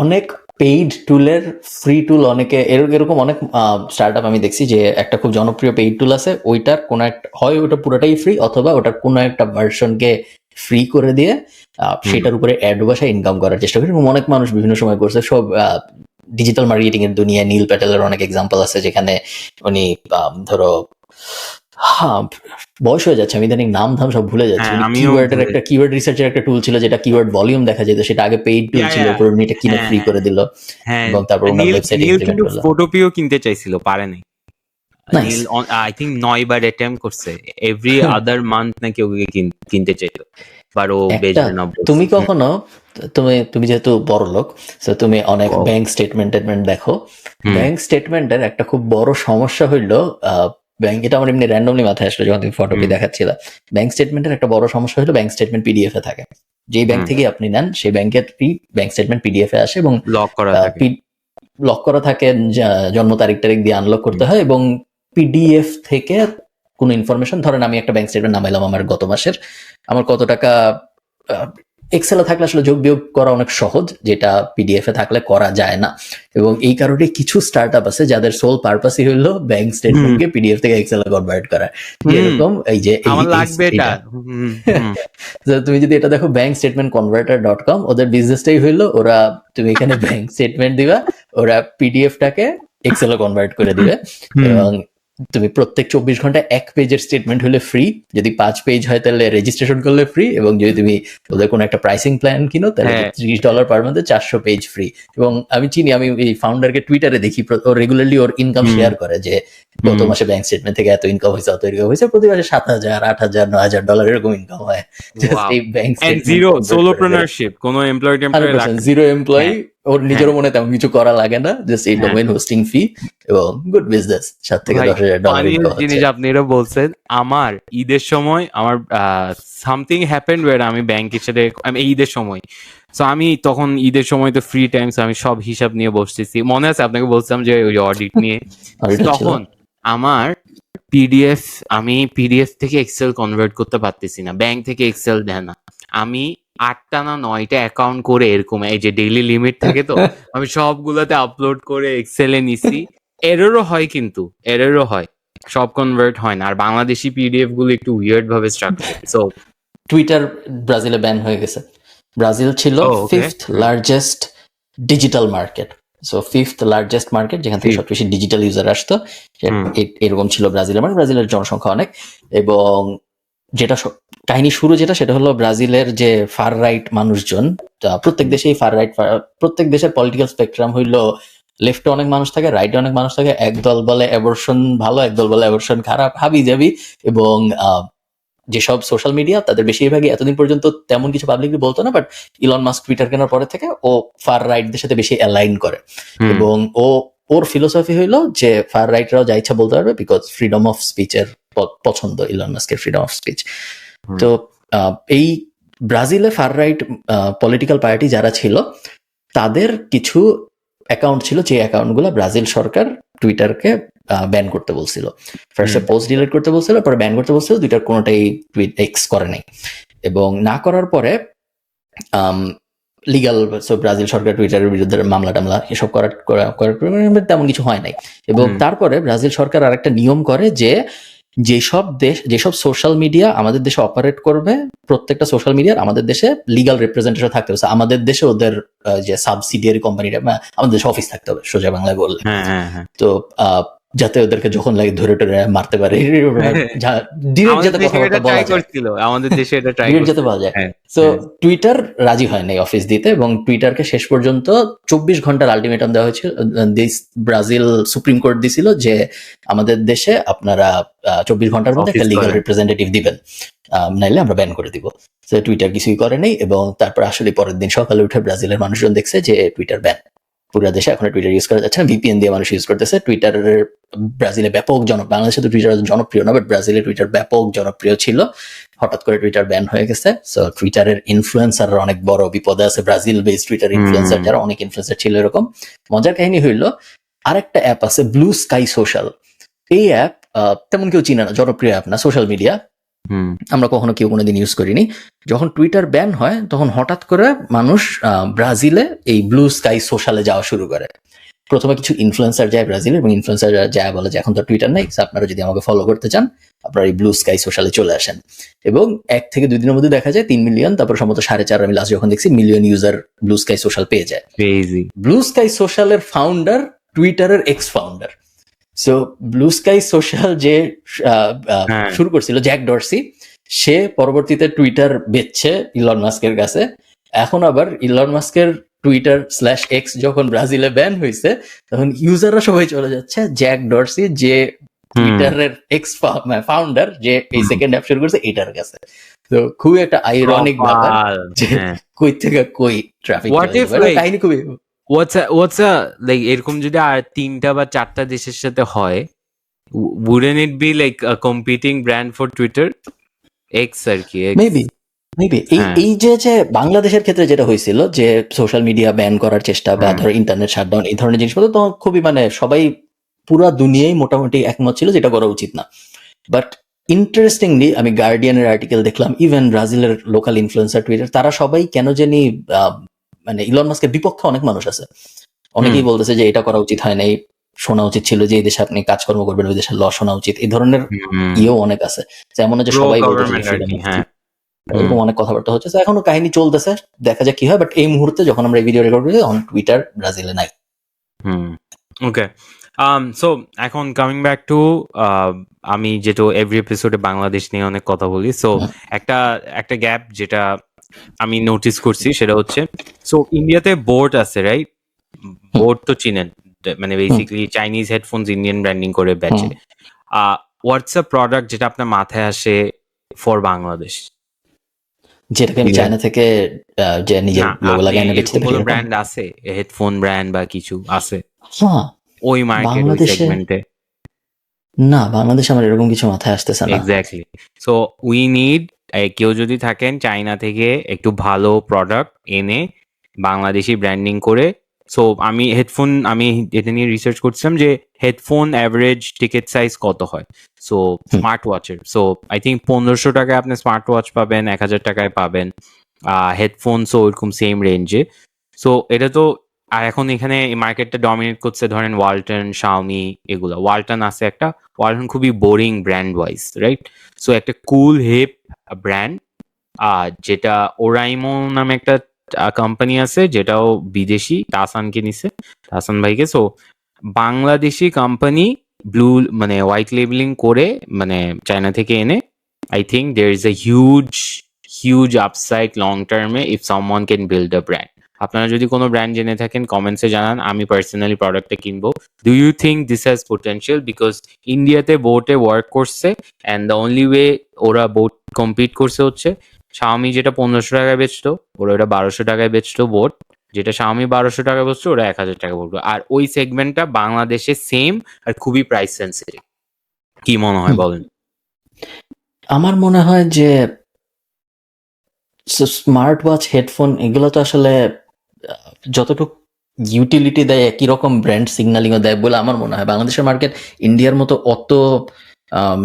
অনেক পেইড টুলের ফ্রি টুল অনেকে এরকম অনেক স্টার্টআপ আমি দেখছি যে একটা খুব জনপ্রিয় পেইড টুল আছে, ওইটার কোনো একটা হয় ওটা পুরোটাই ফ্রি, অথবা ওটার কোনো একটা ভার্সনকে ফ্রি করে দিয়ে সেটার উপরে অ্যাড বাসায় ইনকাম করার চেষ্টা করে, এবং অনেক মানুষ বিভিন্ন সময় করছে। সব ডিজিটাল মার্কেটিং এর দুনিয়ায় নীল প্যাটেলের অনেক এক্সাম্পল আছে, যেখানে উনি ধরো বয়স হয়ে যাচ্ছে, আমি ইদানিং নাম ধাম সব ভুলে যাচ্ছি। কিওয়ার্ডের একটা কিওয়ার্ড রিসার্চের একটা টুল ছিল, যেটা কিওয়ার্ড ভলিউম দেখা যেত, সেটা আগে পেইড টুল ছিল, পরে উনি এটা কিনে ফ্রি করে দিল, এবং তারপর ওনার ওয়েবসাইটে ইমপ্লিমেন্ট করলো। ফটোপিও কিনতে চাইছিল, পারে নাই। I think 9 বার অ্যাটেম্প করছে, এভরি আদার মান্থ নাকি ওকে কিনতে চাইতো, বাট ও বেচবে না। তুমি কখনো তুমি যেহেতু বড় লোক, তুমি অনেক ব্যাংক স্টেটমেন্ট দেখো, ব্যাংক স্টেটমেন্টের একটা খুব বড় সমস্যা হইলো, ব্যাংক, এটা আমার এমনি র্যান্ডমলি মাথায় আসলো যখন তুমি ফটোপি দেখাচ্ছিল, ব্যাংক স্টেটমেন্টের একটা বড় সমস্যা হলো ব্যাংক স্টেটমেন্ট পিডিএফ এ থাকে। যেই ব্যাংক থেকে আপনি নেন সেই ব্যাংকের ব্যাংক স্টেটমেন্ট পিডিএফ এ আসে, এবং লক করা থাকে, জন্ম তারিখ দিয়ে আনলক করতে হয়, এবং পিডিএফ থেকে কোনো ইনফরমেশন, ধরেন আমি একটা ব্যাংক স্টেটমেন্ট নামাইলাম আমার গত মাসের, আমার কত টাকা, এক্সেলে থাকলে আসলে যোগ বিয়োগ করা অনেক সহজ, যেটা পিডিএফ এ থাকলে করা যায় না। এবং এই কারণে কিছু স্টার্টআপ আছে যাদের সোল পারপাসই হলো ব্যাংক স্টেটমেন্টকে পিডিএফ থেকে এক্সেলে কনভার্ট করা। যেরকম এই যে তুমি যদি এটা দেখো banksstatementconverter.com, ওদের বিজনেসটাই হইলো, ওরা তুমি এখানে ব্যাংক স্টেটমেন্ট দিবা, ওরা পিডিএফটাকে এক্সেলে কনভার্ট করে দিবে, এবং তুমি প্রত্যেক 24 ঘন্টায় 1 পেজের স্টেটমেন্ট হলে ফ্রি, যদি 5 পেজ হয় তাহলে রেজিস্ট্রেশন করলে ফ্রি, এবং যদি তুমি ওদের কোনো একটা প্রাইসিং প্ল্যান কিনো তাহলে $30 পার মান্থে 400 পেজ ফ্রি। এবং আমি চিনি, আমি এই ফাউন্ডারকে টুইটারে দেখি, ও রেগুলারলি ওর ইনকাম শেয়ার করে যে গত মাসে ব্যাংক স্টেটমেন্ট থেকে এত ইনকাম হয়েছে, অত ইনকাম হয়েছে, প্রতি মাসে $7,000, $8,000, $9,000 এরকম ইনকাম হয়। এই ব্যাংক জিরো সোলোপ্রেনারশিপ, কোনো এমপ্লয়ি জিরো এমপ্লয়ি, ওর নিজেরও মনে তেমন কিছু করা লাগে না, জাস্ট এই ডোমেইন হোস্টিং ফি এবং গুড বিজনেস, $7 থেকে $10,000 জিনিস আপনি এটা বলছেন। আমার ঈদের সময় আমার সামথিং হ্যাপেন্ড ওয়ার আমি ব্যাংকের সাথে, আমি ঈদের সময়, সো আমি তখন ঈদের সময় তো ফ্রি টাইম, আমি সব হিসাব নিয়ে বসতেছি, মনে আছে আপনাকে বলছিলাম যে ওই অডিট নিয়ে, তখন আমার আমি পিডিএফ থেকে এক্সেল কনভার্ট করতে পারতেছি না, ব্যাংক থেকে এক্সেল দেয় না, আমি 8টা না 9টা অ্যাকাউন্ট করে এরকম, এই যে ডেইলি লিমিট থাকে তো, আমি সবগুলোতে আপলোড করে এক্সেলে নিছি, এররও হয়, কিন্তু এররও হয়, সব কনভার্ট হয় না, আর বাংলাদেশি পিডিএফ গুলো একটু উইয়ার্ড ভাবে স্ট্রাকচার। সো টুইটার ব্রাজিলে ব্যান হয়ে গেছে। ব্রাজিল ছিল 5th largest digital market, so 5th largest market, যেখান থেকে সবচেয়ে বেশি ডিজিটাল ইউজার আসতো, এরকম ছিল ব্রাজিলের মার্কেট। ব্রাজিলের জনসংখ্যা অনেক, এবং যেটা কাহিনী শুরু সেটা হলো ব্রাজিলের যে ফার রাইট মানুষজন, প্রত্যেক দেশেই ফার রাইট, প্রত্যেক দেশের পলিটিক্যাল স্পেকট্রাম হইলো লেফটে অনেক মানুষ থাকে, রাইটে অনেক মানুষ থাকে, একদল বলে অ্যাবর্শন ভালো, একদল বলে অ্যাবর্শন খারাপ, হাবি যাবি। এবং যেসব সোশ্যাল মিডিয়া তাদের বেশিরভাগই এতদিন পর্যন্ত তেমন কিছু পাবলিকলি বলতো না, বাট ইলন মাস্ক টুইটার কেনার পরে থেকে ও ফার রাইটদের সাথে বেশি অ্যালাইন করে, এবং ওর ফিলোসফি হইলো যে ফার রাইটরাও যা ইচ্ছা বলতে পারবে, বিকজ ফ্রিডম অফ স্পিচের পছন্দ ইলন মাস্কের, ফ্রিডম অফ স্পিচ। তো এই ব্রাজিলে ফার রাইট পলিটিক্যাল পার্টি যারা ছিল তাদের কিছু অ্যাকাউন্ট ছিল, যে অ্যাকাউন্টগুলো ব্রাজিল সরকার টুইটারকে ব্যান করতে বলছিল। ফার্স্টে পোস্ট ডিলিট করতে বলছিল, পরে ব্যান করতে বলছিল, দুইটার কোনোটাই এক্স করে নাই। এবং না করার পরে লিগাল, ব্রাজিল সরকার টুইটারের বিরুদ্ধে মামলা টামলা এসব করার তেমন কিছু হয় নাই। এবং তারপরে ব্রাজিল সরকার আরেকটা নিয়ম করে যে যেসব সোশ্যাল মিডিয়া আমাদের দেশে অপারেট করবে, প্রত্যেকটা সোশ্যাল মিডিয়ার আমাদের দেশে লিগাল রিপ্রেজেন্টেশন থাকতে হবে। আমাদের দেশে ওদের যে সাবসিডিয়ারি কোম্পানিটা, আমাদের দেশে অফিস থাকতে হবে, সোজা বাংলায় বললে। তো যাতে ওদেরকে যখন লাগে ধরে টরে মারতে পারে, আমাদের দেশে এটা ট্রাই যাতে পাওয়া যায়। সো টুইটার রাজি হয় নাই অফিস দিতে, এবং টুইটারকে শেষ পর্যন্ত 24 ঘন্টার আলটিমেটাম দেওয়া হয়েছিল। ব্রাজিল সুপ্রিম কোর্ট দিছিল যে আমাদের দেশে আপনারা 24 ঘন্টার মধ্যে একটা লিগাল রিপ্রেজেন্টেটিভ দিবেন, নাইলে আমরা ব্যান করে দিব। টুইটার কিছুই করে নেই, এবং তারপর আসলে পরের দিন সকালে উঠে ব্রাজিলের মানুষজন দেখছে যে টুইটার ব্যান, পুরো দেশে এখন টুইটার ইউজ করা যাচ্ছে না, ভিপিএন দিয়ে মানুষ ইউজ করতেছে। টুইটারের ব্রাজিলে ব্যাপক বাংলাদেশে তো টুইটার জনপ্রিয় না, বাট ব্রাজিলে টুইটার ব্যাপক জনপ্রিয় ছিল। হঠাৎ করে টুইটার ব্যান হয়ে গেছে। সো টুইটারের ইনফ্লুয়েন্সাররা অনেক বড় বিপদে আছে, ব্রাজিল বেসড টুইটার ইনফ্লুয়েন্সার যারা, অনেক ইনফ্লুয়েন্সার ছিল এরকম। মজার কাহিনী হইলো আরেকটা অ্যাপ আছে ব্লু স্কাই সোশ্যাল। এই অ্যাপ তেমন কেউ চিনে না, জনপ্রিয় অ্যাপ না, সোশ্যাল মিডিয়া, আমরা কখনো কেউ কোনোদিন ইউজ করিনি। যখন টুইটার ব্যান হয় তখন হঠাৎ করে মানুষ ব্রাজিলে এই ব্লু স্কাই সোশ্যালে যাওয়া শুরু করে। প্রথমে কিছু ইনফ্লুয়েন্সার যায় ব্রাজিলে, এবং ইনফ্লুয়েন্সার যায় বলে যে এখন তো টুইটার নেই, আপনারা যদি আমাকে ফলো করতে চান আপনারা এই ব্লু স্কাই সোশ্যালে চলে আসেন। এবং 1 থেকে 2 দিনের মধ্যে দেখা যায় 3 মিলিয়ন, তারপর সম্ভবত 4.5 আমি লাস্ট যখন দেখছি million user blue sky social পেয়ে যায়। ব্লু স্কাই সোশ্যালের ফাউন্ডার টুইটারের x founder. So blue sky social যে শুরু করছিল জ্যাক ডরসি, সে পরবর্তীতে টুইটার বেচছে ইলন মাস্কের কাছে। এখন আবার ইলন মাস্কের টুইটার/এক্স যখন ব্রাজিলে ব্যান হয়েছে, তখন ইউজাররা সবাই চলে যাচ্ছে জ্যাক ডরসি, যে টুইটারের এক্স ফাউন্ডার, যে এই সেকেন্ড অ্যাপ শুরু করছে, এটার কাছে। তো খুবই একটা আইরনিক ব্যাপার যে কই থেকে কই ট্রাফিক, কাহিনী খুবই। What's a like এরকম যদি আর 3টা বা 4টা দেশের সাথে হয়, wouldn't it be like a competing brand for Twitter? X আর কি, মেবি এই যে বাংলাদেশের ক্ষেত্রে যেটা হয়েছিল যে সোশ্যাল মিডিয়া ব্যান করার চেষ্টা বা ধরো ইন্টারনেট শাটডাউন, এই ধরনের জিনিসপত্র, তো খুবই সবাই পুরা দুনিয়ায় মোটামুটি একমত ছিল যেটা করা উচিত না। বাট ইন্টারেস্টিংলি আমি গার্ডিয়ানের আর্টিকেল দেখলাম, ইভেন ব্রাজিলের লোকাল ইনফ্লুয়েন্সার টুইটার, তারা সবাই কেন জানি ইলন মাস্কের বিপক্ষে অনেক মানুষ আছে। অনেকেই বলতেছে যে এটা করা উচিত হয় নাই, শোনা উচিত ছিল যে এই দেশে আপনি কাজকর্ম করবেন, ওই দেশের ল শোনা উচিত, এই ধরনের ইয়েও অনেক আছে। এমন না যে সবাই বলতেছে এরকম অনেক কথাবার্তা হচ্ছে। এখনো কাহিনী চলতেছে, দেখা যাক কি হয়। বাট এই মুহূর্তে যখন আমরা এই ভিডিও রেকর্ড করছি, অন টুইটার ব্রাজিলে নাই। ওকে, সো এখন কামিং ব্যাক টু আমি যেটা এভরি এপিসোডে বাংলাদেশ নিয়ে অনেক কথা বলি, সো একটা একটা গ্যাপ যেটা আমি নোটিস করছি সেটা হচ্ছে, সো ইন্ডিয়াতে বোট আছে রাইট, বোট তো চিনেন, মানে basically Chinese headphones Indian branding করে বেচে। হোয়াটস আ প্রোডাক্ট যেটা আপনার মাথায় আসে ফর বাংলাদেশ, যেটাকে আমি চায়না থেকে যে নিজের লোগো লাগায় এনে বেচতে পারি কোনো এরকম? ব্র্যান্ড আছে, হেডফোন ব্র্যান্ড বা কিছু আছে হ্যাঁ, ওই মার্কেট, ওই বাংলাদেশে সেগমেন্টে? না, বাংলাদেশে আমার এরকম কিছু মাথায় আসতেছে না। এক্স্যাক্টলি, সো উই নিড, কেউ যদি থাকেন চায়না থেকে একটু ভালো প্রোডাক্ট এনে বাংলাদেশি ব্র্যান্ডিং করে। সো আমি এটা নিয়ে রিসার্চ করছিলাম যে হেডফোন অ্যাভারেজ টিকেট সাইজ কত হয়, সো স্মার্ট ওয়াচের। সো আই থিঙ্ক 1500 টাকায় আপনি স্মার্ট ওয়াচ পাবেন, 1000 টাকায় পাবেন হেডফোনসও ওইরকম সেম রেঞ্জে। সো এটা তো, আর এখন এখানে মার্কেটটা ডমিনেট করছে ধরেন ওয়ালটন, শাওমি, এগুলো। ওয়ালটন আছে একটা, ওয়ালটন খুবই boring brand wise, right? So একটা কুল হিপ ব্র্যান্ড, যেটা ওরাইমো নামে একটা কোম্পানি আছে, যেটাও বিদেশি, তাসানকে নিছে, তাসান ভাইকে। সো বাংলাদেশি কোম্পানি ব্লু মানে হোয়াইট লেবেলিং করে মানে চায়না থেকে এনে, I think there is a huge upside long টার্মে if someone can build a brand. আপনারা যদি কোনো ব্র্যান্ড জেনে থাকেন কমেন্টসে জানান, আমি পার্সোনালি প্রোডাক্টটা কিনবো। Do you think this has potential? Because ইন্ডিয়াতে বোটে ওয়ার্ক করছে, অ্যান্ড দ্য অনলি ওয়ে ওরা বোট কম্পিট করছে হচ্ছে শাওমি, যেটা 1500 টাকায় বেচতো ওরা ওটা 1200 টাকায় বেচতো বোট, যেটা শাওমি 1200 টাকায় বেচতো ওরা 1000 টাকা বলতো। আর ওই সেগমেন্টটা বাংলাদেশে সেম আর খুবই প্রাইস সেন্সিটিভ। কি মনে হয় বলেন? আমার মনে হয় যে স্মার্ট ওয়াচ, হেডফোন এগুলো তো আসলে যতটুকু ইউটিলিটি দেয় একই রকম ব্র্যান্ড সিগন্যালিংও দেয় বলে আমার মনে হয়। বাংলাদেশের মার্কেট ইন্ডিয়ার মতো অত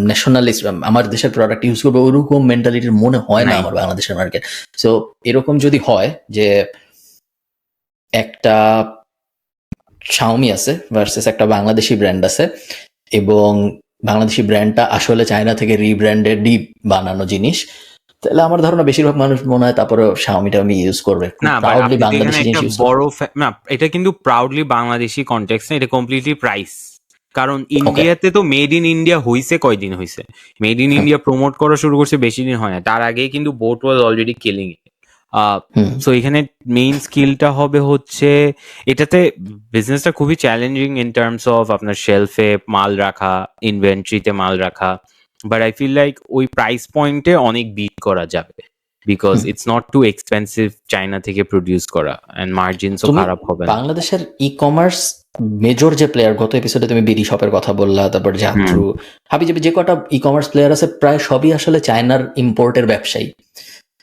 ন্যাশনালিস্ট, আমার দেশের প্রোডাক্ট ইউজ করবে ওরকম মেন্টালিটির মনে হয় না নাই। আমার বাংলাদেশের মার্কেট। সো এরকম যদি হয় যে একটা শাওমি আছে ভার্সেস একটা বাংলাদেশি ব্র্যান্ড আছে, এবং বাংলাদেশি ব্র্যান্ডটা আসলে চায়না থেকে রিব্র্যান্ডেডই বানানো জিনিস, তাহলে আমার ধারণা বেশিরভাগ মানুষ মনে হয় তারপরে শাওমিটা আমি ইউজ করবে। না, বাট প্রাউডলি আপনি তো এখানে বাংলাদেশি জিনিস একটা ইউজ করবে। বড় না, এটা কিন্তু প্রাউডলি বাংলাদেশি কনটেক্সট না, এটা কমপ্লিটলি প্রাইস। কারণ ইন্ডিয়াতে তো মেড ইন ইন্ডিয়া হইছে কয়দিন হইছে, মেড ইন ইন্ডিয়া প্রমোট করা শুরু করছে বেশি দিন হয় না, তার আগে কিন্তু boat was already killing it. So এখানে মেইন স্কিলটা হবে হচ্ছে, এটাতে বিজনেসটা খুবই চ্যালেঞ্জিং ইন টার্মস অফ আপনার শেলফে মাল রাখা, ইনভেন্টরিতে মাল রাখা, বাট আই ফিল লাইক ওই প্রাইস পয়েন্টে অনেক বিট করা যাবে, because it's not too expensive China থেকে প্রডিউস করা, অ্যান্ড মার্জিনসও খারাপ হবে না। বাংলাদেশের ই কমার্স মেজর যে প্লেয়ার, গত এপিসোডে তুমি বিডি শপের কথা বললা, তারপর জাত্রু, হাবিজাবি, যে কটা ই কমার্স প্লেয়ার আছে প্রায় সবই আসলে চায়নার ইম্পোর্টের ব্যবসায়ী।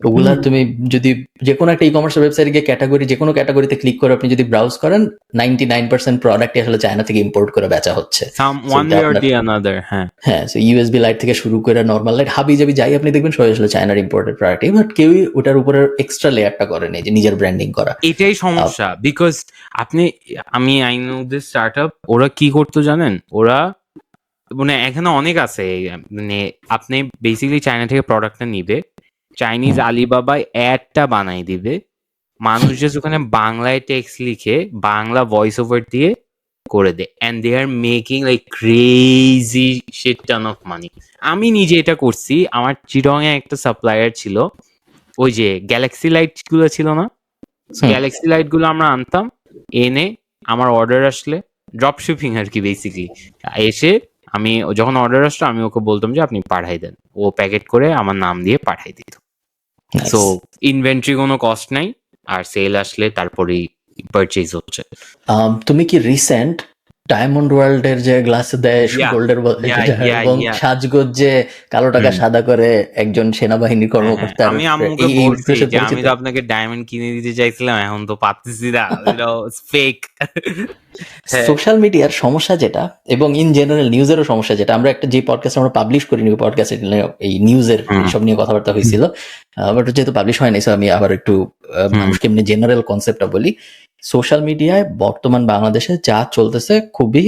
ওগুলা তুমি যদি যে কোনো একটা ই কমার্স ওয়েবসাইটে গিয়ে ক্যাটাগরি, যে কোনো ক্যাটাগরিতে ক্লিক করে আপনি যদি ব্রাউজ করেন, 99% প্রোডাক্টই আসলে চায়না থেকে ইম্পোর্ট করে বেচা হচ্ছে। One way or the another, হ্যাঁ। হ্যাঁ, ইউএসবি লাইট থেকে শুরু করে নর্মাল লাইট, হাবিজাবি যাই আপনি দেখবেন সবাই আসলে চায়নার ইম্পোর্টেড প্রোডাক্ট, বাট কেউই ওটার উপরে এক্সট্রা লেয়ারটা করেনি যে নিজের ব্র্যান্ডিং করা। এটাই সমস্যা, because I know this startup, ওরা কি করতো জানেন? ওরা মানে এখানে অনেক আছে, মানে আপনি বেসিক্যালি চায়না থেকে প্রোডাক্টটা নিবে, চাইনিজ আলিবাবায় অ্যাডটা বানাই দিবে, মানুষ জাস্ট ওখানে বাংলায় টেক্সট লিখে বাংলা ভয়েস ওভার দিয়ে করে দেয়, and they are making like crazy shit ton of money. আমি নিজে এটা করছি, আমার চিটং এ একটা সাপ্লায়ার ছিল, ওই যে গ্যালাক্সি লাইট গুলো ছিল না, গ্যালাক্সি লাইট গুলো আমরা আনতাম, এনে আমার অর্ডার আসলে, ড্রপ শিপিং আর কি বেসিক্যালি, এসে আমি যখন অর্ডার আসতো আমি ওকে বলতাম যে আপনি পাঠাই দেন, ও প্যাকেট করে আমার নাম দিয়ে পাঠাই দিত। সো ইনভেন্টরি কোনো কস্ট নাই, আর সেল আসলে তারপরেই পারচেজ হচ্ছে। তুমি কি রিসেন্ট ডায়মন্ড ওয়ার্ল্ড এর যে গ্লাস দেয় গোল্ডের এবং সাজগোজ যে কালো টাকা সাদা করে একজন সেনাবাহিনীর কর্মকর্তা, আমি আম্মুকে বলছি যে আমি তো আপনাকে ডায়মন্ড কিনে দিতে চাইছিলাম, এখন তো পাচ্ছি না, ফেক। সোশ্যাল মিডিয়ার সমস্যা যেটা, এবং ইন জেনারেল নিউজেরও সমস্যা যেটা, আমরা একটা যে পডকাস্ট আমরা পাবলিশ করি, পডকাস্ট এই নিউজের সব নিয়ে কথাবার্তা হয়েছিল, বাট যেহেতু পাবলিশ হয় নাই, আমি আবার একটু মানুষকে এমনি জেনারেল কনসেপ্টটা বলি। সোশ্যাল মিডিয়ায় বর্তমান বাংলাদেশে যা চলতেছে খুবই,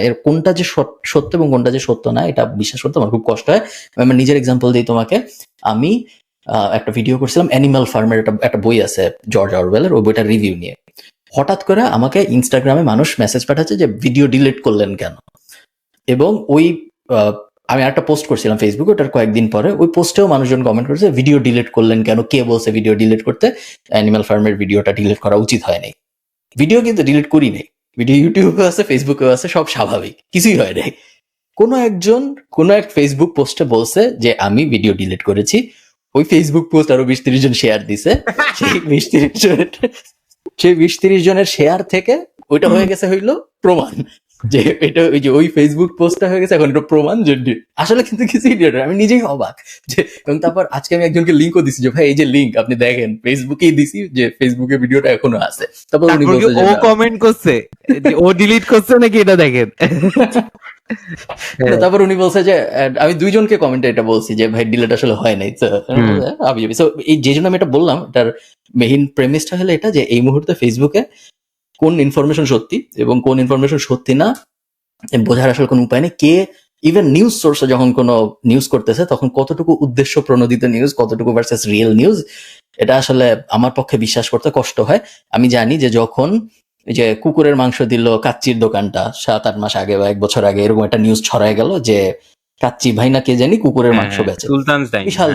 এর কোনটা যে সত্য এবং কোনটা যে সত্য না এটা বিশ্বাস করতে আমার খুব কষ্ট হয়। আমি নিজের এক্সাম্পল দিই তোমাকে। আমি একটা ভিডিও করছিলাম অ্যানিমাল ফার্মের, একটা বই আছে জর্জ অরওয়েলের, ওই বইটার রিভিউ নিয়ে। হঠাৎ করে আমাকে ইনস্টাগ্রামে মানুষ মেসেজ পাঠাচ্ছে যে ভিডিও ডিলিট করলেন কেন, এবং ওই আমি একটা পোস্ট করছিলাম ফেসবুকে, ওটার কয়েকদিন পরে ওই পোস্টেও মানুষজন কমেন্ট করেছে ভিডিও ডিলিট করলেন কেন, কে বলছে ভিডিও ডিলিট করতে, অ্যানিমাল ফার্মের ভিডিওটা ডিলিট করা উচিত হয় নাই। ভিডিও কিন্তু ডিলিট করি নাই, ভিডিও ইউটিউবে আছে, ফেসবুকেও আছে, সব স্বাভাবিক, কিছুই হয় নাই। কোনো এক ফেসবুক পোস্টে বলছে যে আমি ভিডিও ডিলিট করেছি, ওই ফেসবুক পোস্ট আরো 20-30 জন শেয়ার দিছে, সেই 20-30 জনের শেয়ার থেকে ওইটা হয়ে গেছে হইলো প্রমাণ যে এটা ওই যে ওই ফেসবুক পোস্টটা হয়ে গেছে এখন এটা প্রমাণ যে আসলে কিন্তু কিছু ইডিয়ট। আমি নিজেই অবাক যে, এবং তারপর আজকে আমি একজনকে লিঙ্কও দিছি যে ভাই এই যে লিঙ্ক আপনি দেখেন, ফেসবুকেই দিছি যে ফেসবুকে ভিডিওটা এখনো আছে। তারপর উনি তারপর কি বলছে যে ও না। কমেন্ট করছে যে ও ডিলিট করছে নাকি এটা দেখেন। না, তারপর উনি বলছে যে আমি দুইজনকে কমেন্টে এটা বলছি যে ভাই ডিলিট আসলে হয় নাই। তো এই যে জন্য আমি এটা বললাম, এটার মেইন প্রেমিসটা হলো এটা যে এই মুহূর্তে ফেসবুকে কোন ইনফরমেশন সত্যি এবং কোন ইনফরমেশন সত্যি না বোঝার আসলে কোনো উপায় নেই। কে ইভেন নিউজ সোর্সে যখন কোনো নিউজ করতেছে তখন কতটুকু উদ্দেশ্য প্রণোদিত নিউজ, কতটুকু ভার্সেস রিয়েল নিউজ, এটা আসলে আমার পক্ষে বিশ্বাস করতে কষ্ট হয়। আমি জানি যে যখন এই যে কুকুরের মাংস দিল কাচ্চির দোকানটা 7-8 মাস আগে বা 1 বছর আগে, এরকম একটা নিউজ ছড়ায় গেল যে কাচ্চি ভাই না কে জানি কুকুরের মাংস বেচে, বিশাল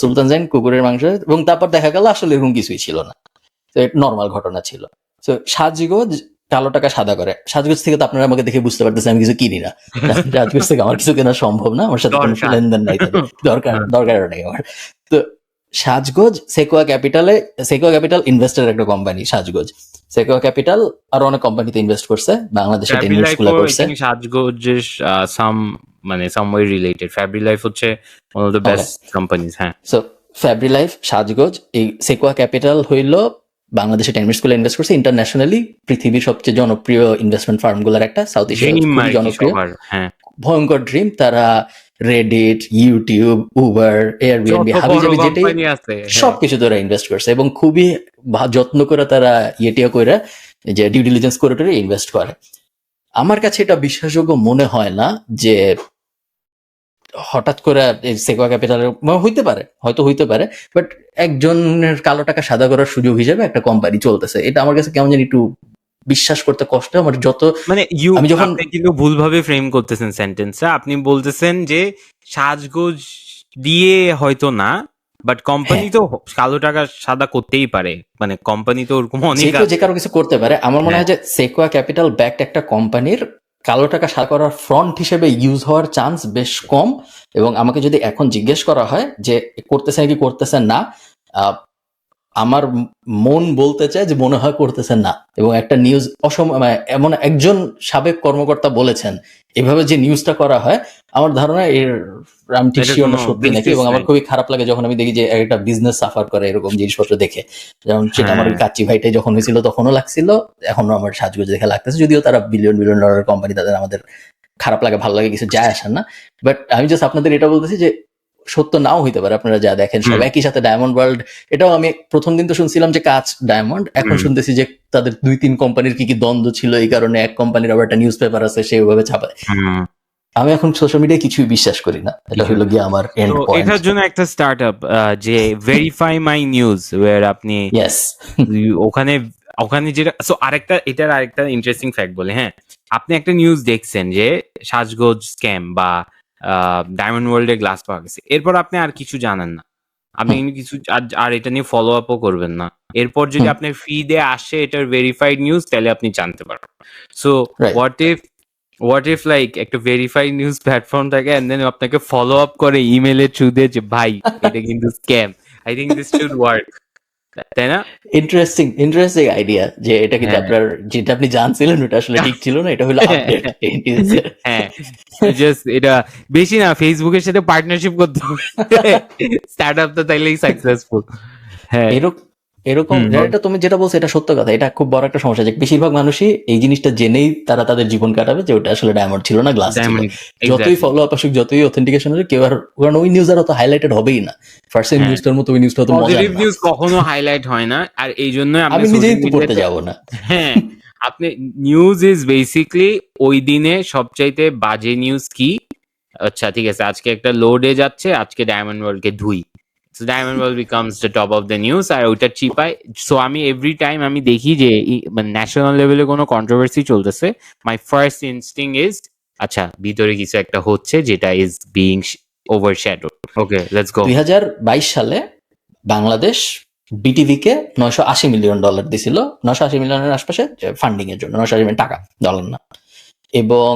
সুলতান জাইন কুকুরের মাংস, এবং তারপর দেখা গেল আসলে এরকম কিছুই ছিল না, নর্মাল ঘটনা ছিল। তো সাজগোজ কালো টাকা সাদা করে, সাজগোজ থেকে তো আপনারা আমাকে দেখে বুঝতে পারতেছেন আমি কিছু কিনি না, সাজগোজ থেকে আমার কিছু কেনা সম্ভব না, আমার সাথে কোনো লেনদেন নাই, দরকারও নেই আমার। তো সাজগোজ সেকোয়া ক্যাপিটাল ইনভেস্টের একটা কোম্পানি সাজগোজ। সেকোয়া ক্যাপিটাল আরো অনেক কোম্পানিতে ইনভেস্ট করছে, বাংলাদেশে টেনমিনিটস গুলো করছে। সাজগোজের somewhere related. Fabric হচ্ছে one of the best companies. হ্যাঁ, সো ফ্যাব্রিলাইফ, সাজগোজ, এই সেকোয়া ক্যাপিটাল হইল বাংলাদেশে 10 মিনিটস গুলো ইনভেস্ট করছে। ইন্টারন্যাশনালি পৃথিবীর সবচেয়ে জনপ্রিয় ইনভেস্টমেন্ট ফার্ম গুলার একটা, সাউথ এশিয়ার খুবই জনপ্রিয়, ভয়ঙ্কর ড্রিম। তারা রেডিট, ইউটিউব, উবার, এয়ারবিএনবি, হাবিজাবি যেটাই সবকিছু তারা ইনভেস্ট করছে, এবং খুবই যত্ন করে তারা ইয়েটিয়া করে যে ডিউ ডিলিজেন্স করে ইনভেস্ট করে। আমার কাছে এটা বিশ্বাসযোগ্য মনে হয় না যে হঠাৎ করে সেকোয়া ক্যাপিটাল হইতে পারে, হয়তো হইতে পারে, বাট একজনের কালো টাকা সাদা করার সুযোগ হিসেবে একটা কোম্পানি চলতেছে, এটা আমার কাছে কেমন জানি একটু বিশ্বাস করতে কষ্ট। আমার যত মানে আমি যখন কিন্তু ভুলভাবে ফ্রেম করতেছেন সেন্টেন্সটা, আপনি বলতেছেন যে সাজগোজ দিয়ে হয়তো না, বাট কোম্পানি তো কালো টাকা সাদা করতেই পারে, মানে কোম্পানি তো ওরকম অনেক যে কারো কিছু করতে পারে। আমার মনে হয় যে সেকোয়া ক্যাপিটাল ব্যাকড একটা কোম্পানির কালো টাকা সাদা করার ফ্রন্ট হিসেবে ইউজ হওয়ার চান্স বেশ কম, এবং আমাকে যদি এখন জিজ্ঞেস করা হয় যে করতেছে নাকি করতেছে না, আমার মন বলতে চায় যে মনে হয় করতেছেন না। এবং একটা নিউজ এমন একজন সাবেক কর্মকর্তা বলেছেন এভাবে যে নিউজটা করা হয়, আমার ধারণা এর আমি ঠিক শিওর না সত্যি নাকি। এবং আমার খুবই খারাপ লাগে যখন আমি দেখি যে একটা বিজনেস সাফার করে এরকম জিনিসপত্র দেখে, যেমন সেটা আমার ওই কাচ্চি ভাইটাই যখন হয়েছিল তখনও লাগছিল, এখনো আমার সাজগোজ দেখে লাগতেছে, যদিও তারা বিলিয়ন ডলার কোম্পানি, তাদের আমাদের খারাপ লাগে ভালো লাগে কিছু যায় আসে না। বাট আমি জাস্ট আপনাদের এটা বলতেছি যে সত্য নাও হইতে পারে, আপনারা যা দেখেন সব একই সাথে। ডায়মন্ড ওয়ার্ল্ড, এটাও আমি প্রথম দিন তো শুনছিলাম যে কাচ ডায়মন্ড, এখন শুনতেছি যে তাদের 2-3 কোম্পানির কি দ্বন্দ্ব ছিল, এই কারণে এক কোম্পানির আবার একটা নিউজ পেপার আছে সেভাবে ছাপায়। আমি এখন সোশ্যাল মিডিয়ায় কিছুই বিশ্বাস করি না, এটা হলো গিয়ে আমার এন্ড পয়েন্ট। এটার জন্য একটা স্টার্টআপ যে ভেরিফাই মাই নিউজ, ওয়্যার আপনি ওখানে যেটা, সো এটার আরেকটা ইন্টারেস্টিং ফ্যাক্ট বলে, হ্যাঁ, আপনি একটা নিউজ দেখছেন যে সাজগোজ স্ক্যাম বা ডায়মন্ড ওয়ার্ল্ডে গ্লাস পাওয়া গেছে, এরপর আপনি আর কিছু জানেন না, আপনি কিছু আর এটা নিয়ে ফলো আপও করবেন না। এরপর যদি আপনার ফিডে আসে এটার ভেরিফাইড নিউজ, তাহলে আপনি জানতে পারবেন। সো হোয়াট ইফ লাইক একটা ভেরিফাইড নিউজ প্ল্যাটফর্ম থাকে এন্ড দেন আপনাকে ফলো আপ করে ইমেলের থ্রু দিয়ে যে ভাই এটা কিন্তু scam, I think this should work, তাই না? ইন্টারেস্টিং আইডিয়া যে এটা কিন্তু আপনার যেটা আপনি জানছিলেন ওটা আসলে ঠিক ছিল না, এটা হলো আপডেট। হ্যাঁ, জাস্ট এটা বেশি না, ফেসবুকের সাথে পার্টনারশিপ করতে হবে স্টার্টআপ তো তাইলেই সাকসেসফুল। হ্যাঁ, এরকম এটা তুমি যেটা বলছো এটা সত্য কথা, এটা খুব বড় একটা সমস্যা যে বেশিরভাগ মানুষই এই জিনিসটা জেনেই তারা তাদের জীবন কাটাবে যে ওটা আসলে ডায়মন্ড ছিল না, গ্লাস ছিল। যতই ফলো আপ আসুক, যতই অথেন্টিকেশন আসুক, কেউ আর, কারণ ওই নিউজ আর অত হাইলাইটেড হবেই না, ফার্স্ট নিউজটার মতো ওই নিউজটা তো মজার না, নিউজ কখনো হাইলাইট হয় না, আর এই জন্য আমি নিজেই তো পড়তে যাব না। হ্যাঁ, আপনি নিউজ ইজ বেসিক্যালি ওই দিনে সবচাইতে বাজে নিউজ কি, আচ্ছা ঠিক আছে আজকে একটা লোডে যাচ্ছে, আজকে ডায়মন্ড ওয়ার্ল্ডকে ধুই, So Diamond World becomes the top of the news আর ওটা চিপায়। সো আমি এভরি টাইম আমি দেখি যে মানে ন্যাশনাল লেভেলে কোনো কন্ট্রোভার্সি চলতেছে, মাই ফার্স্ট ইনস্টিং ইজ আচ্ছা ভিতরে কিছু একটা হচ্ছে যেটা is being overshadow. Okay let's go. 2022 সালে বাংলাদেশ বিটিভিকে $980 মিলিয়ন দিছিল, 980 মিলিয়নের আশপাশে ফান্ডিং এর জন্য, 980 মিলিয়ন টাকা, ডলার না। এবং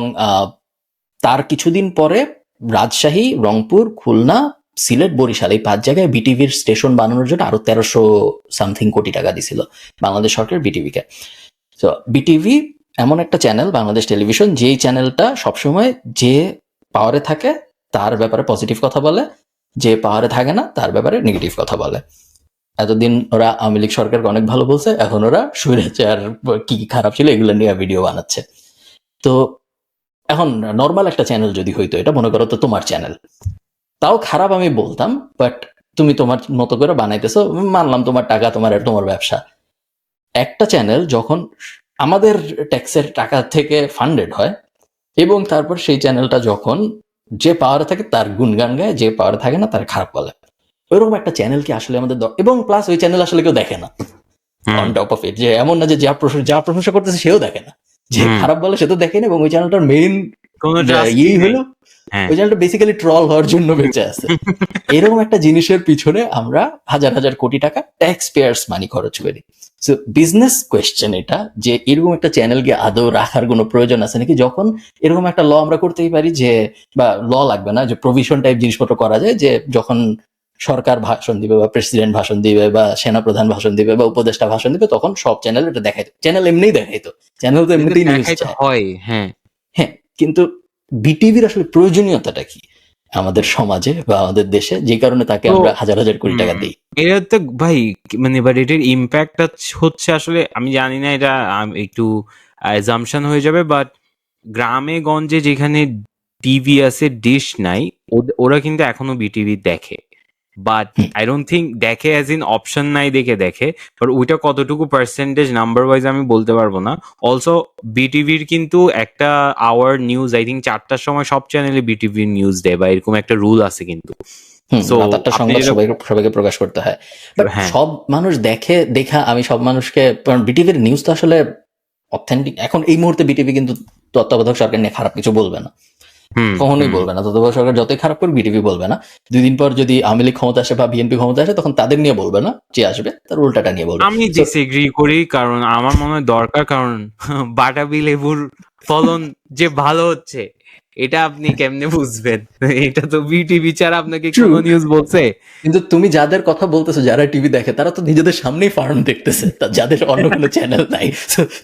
তার কিছুদিন পরে রাজশাহী, রংপুর, খুলনা, সিলেট, বরিশাল এই 5 জায়গায় বিটিভির স্টেশন বানানোর জন্য আরো 1300 সামথিং কোটি টাকা দিছিল বাংলাদেশ সরকার বিটিভিকে। তো বিটিভি এমন একটা চ্যানেল, বাংলাদেশ টেলিভিশন, যেই চ্যানেলটা সবসময় যে পাওয়ারে থাকে তার ব্যাপারে পজিটিভ কথা বলে, যে পাওয়ারে থাকে না তার ব্যাপারে নেগেটিভ কথা বলে। এতদিন ওরা আওয়ামী লীগ সরকারকে অনেক ভালো বলছে, এখন ওরা স্বৈরাচার কি কি খারাপ ছিল এগুলো নিয়ে ভিডিও বানাচ্ছে। তো এখন নর্মাল একটা চ্যানেল যদি হইতো, এটা মনে করো তো তোমার চ্যানেল, তাও খারাপ আমি বলতাম, বাট তুমি তোমার মতো করে বানাইতেছো, মানলাম তোমার টাকা, তোমার ব্যবসা। একটা চ্যানেল যখন আমাদের ট্যাক্সের টাকা থেকে ফান্ডেড হয় এবং তারপর সেই চ্যানেলটা যখন যে পাওয়ারে থাকে তার গুণগান গায়, যে পাওয়ারে থাকে না তার খারাপ বলে, ওইরকম একটা চ্যানেল কি আসলে আমাদের এবং প্লাস ওই চ্যানেল আসলে কেউ দেখে না। অন টপ অফ ইট, যে এমন না যে যা প্রশংসা করতেছে সেও দেখে না, যে খারাপ বলে সে তো দেখে না, এবং ওই চ্যানেলটার মেইন ইয়েই হলো ওই চ্যানেলটা বেসিক্যালি ট্রল হওয়ার জন্য বেঁচে আছে। এরকম একটা জিনিসের পিছনে আমরা হাজার হাজার কোটি টাকা ট্যাক্স পেয়ার্স মানি খরচ করি। সো বিজনেস কোয়েশ্চেন এটা, যে এরকম একটা চ্যানেলকে আদৌ রাখার কোনো প্রয়োজন আছে নাকি, যখন এরকম একটা ল আমরা করতেই পারি, যে বা ল লাগবে না, যে প্রভিশন টাইপ জিনিসপত্র করা যায়, যে যখন সরকার ভাষণ দিবে বা প্রেসিডেন্ট ভাষণ দিবে বা সেনাপ্রধান ভাষণ দিবে বা উপদেষ্টা ভাষণ দিবে, তখন সব চ্যানেল এটা দেখাইতো। চ্যানেল এমনিই দেখাইতো, চ্যানেল তো এমনিতেই নিউজ হয়। হ্যাঁ হ্যাঁ, কিন্তু বিটিভির আসলে প্রয়োজনীয়তাটা কি আমাদের সমাজে বা আমাদের দেশে, যে কারণে তাকে আমরা হাজার হাজার কোটি টাকা দিই? এটা তো ভাই মানে বাট এটার ইম্প্যাক্ট হচ্ছে আসলে আমি জানি না, এটা একটু অ্যাজাম্পশন হয়ে যাবে, বাট গ্রামে গঞ্জে যেখানে টিভি আছে, ডিশ নাই, ওরা কিন্তু এখনো বিটিভি দেখে। বাট আই ডোন্ট থিঙ্ক দেখে অ্যাজ ইন অপশন নাই দেখে, বাট ওইটা কতটুকু পার্সেন্টেজ নাম্বার ওয়াইজ আমি বলতে পারবো না। অলসো বিটিভির কিন্তু একটা আওয়ার নিউজ আই থিঙ্ক 4টার সময় সব চ্যানেলে বিটিভির নিউজ দেয় বা এরকম একটা রুল আছে কিন্তু। সবাইকে প্রকাশ করতে হয়, বাট সব মানুষ দেখা আমি সব মানুষকে, বিটিভির নিউজ তো আসলে অথেন্টিক। এখন এই মুহূর্তে বিটিভি কিন্তু তত্ত্বাবধায়ক সরকার নিয়ে খারাপ কিছু বলবে না, কখনোই বলবে না। তত্ত্বাবধায়ক সরকার যতই খারাপ করবে বিটিভি বলবে না। 2 দিন পর যদি আওয়ামী লীগ ক্ষমতা আসে বা বিএনপি ক্ষমতা আসে, তখন তাদের নিয়ে বলবে না, যে আসবে তার উল্টাটা নিয়ে বলবে। আমি ডিসএগ্রি করি, কারণ আমার মনে হয় দরকার, কারণ বাটাবি লেবুর ফলন যে ভালো হচ্ছে এটা আপনি কেমনে বুঝবেন? এটা তো বিটিভি ছাড়া আপনাকে কোনো নিউজ বলছে? কিন্তু তুমি যাদের কথা বলতেছো, যারা টিভি দেখে, তারা তো নিজেদের সামনেই ফার্ম দেখতেছে, যাদের অন্য কোনো চ্যানেল নাই,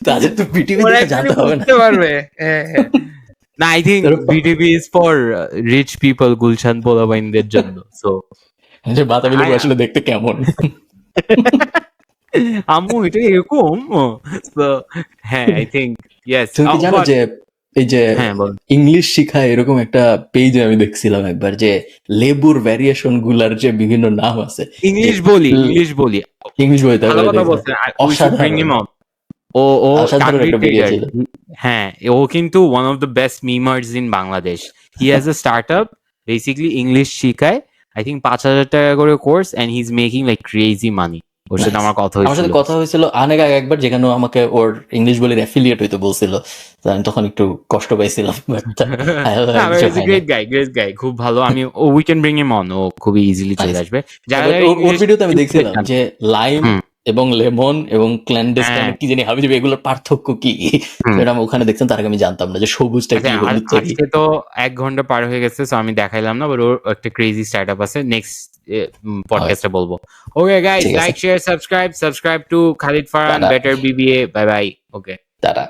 তাদের তো বিটিভি দেখে জানতে হবে না। না, I think BTV is for rich people, Gulshan পোলাপাইনদের জন্য। সো যে বাতাবি লেবু আসলে দেখতে কেমন, আম্মু এটা এরকম। হ্যাঁ, আই থিঙ্ক ইয়েস। তুমি কি জানো যে এই যে ইংলিশ শিখায় এরকম একটা পেজ আমি দেখছিলাম একবার, যে লেবুর ভ্যারিয়েশন গুলার যে বিভিন্ন নাম আছে, ইংলিশ বলি অসাধারণ। হ্যাঁ, ও কিন্তু one of the best memers in Bangladesh. He has a startup, basically English শিখায়, আই থিঙ্ক 5,000 টাকা করে কোর্স, and he is making like crazy money. ওর সাথে আমার কথা হয়েছিল অনেক আগে একবার, যেখানে আমাকে ওর ইংলিশ বলির অ্যাফিলিয়েট হইতে বলছিল, আমি তখন একটু কষ্ট পাইছিলাম। গ্রেট গাই, খুব ভালো। আমি we can bring him on, ও খুবই ইজিলি চলে আসবে। ওর ভিডিওতে আমি দেখছিলাম যে লাইম এবং লেমন এবং ক্ল্যান্ডেস্টাইন কি জানি হাবি যাবে, এগুলোর পার্থক্য কি, সেটা আমি ওখানে দেখছিলাম। তার আগে আমি জানতাম না যে সবুজটা কি, হলুদটা কি। আজকে তো 1 ঘন্টা পার হয়ে গেছে, সো আমি দেখাইলাম না, বাট ওর একটা ক্রেজি স্টার্টআপ আছে, নেক্সট পডকাস্টে বলবো। Okay guys, like share subscribe to Khalid Farhan better BBA. Bye bye. Okay, tata.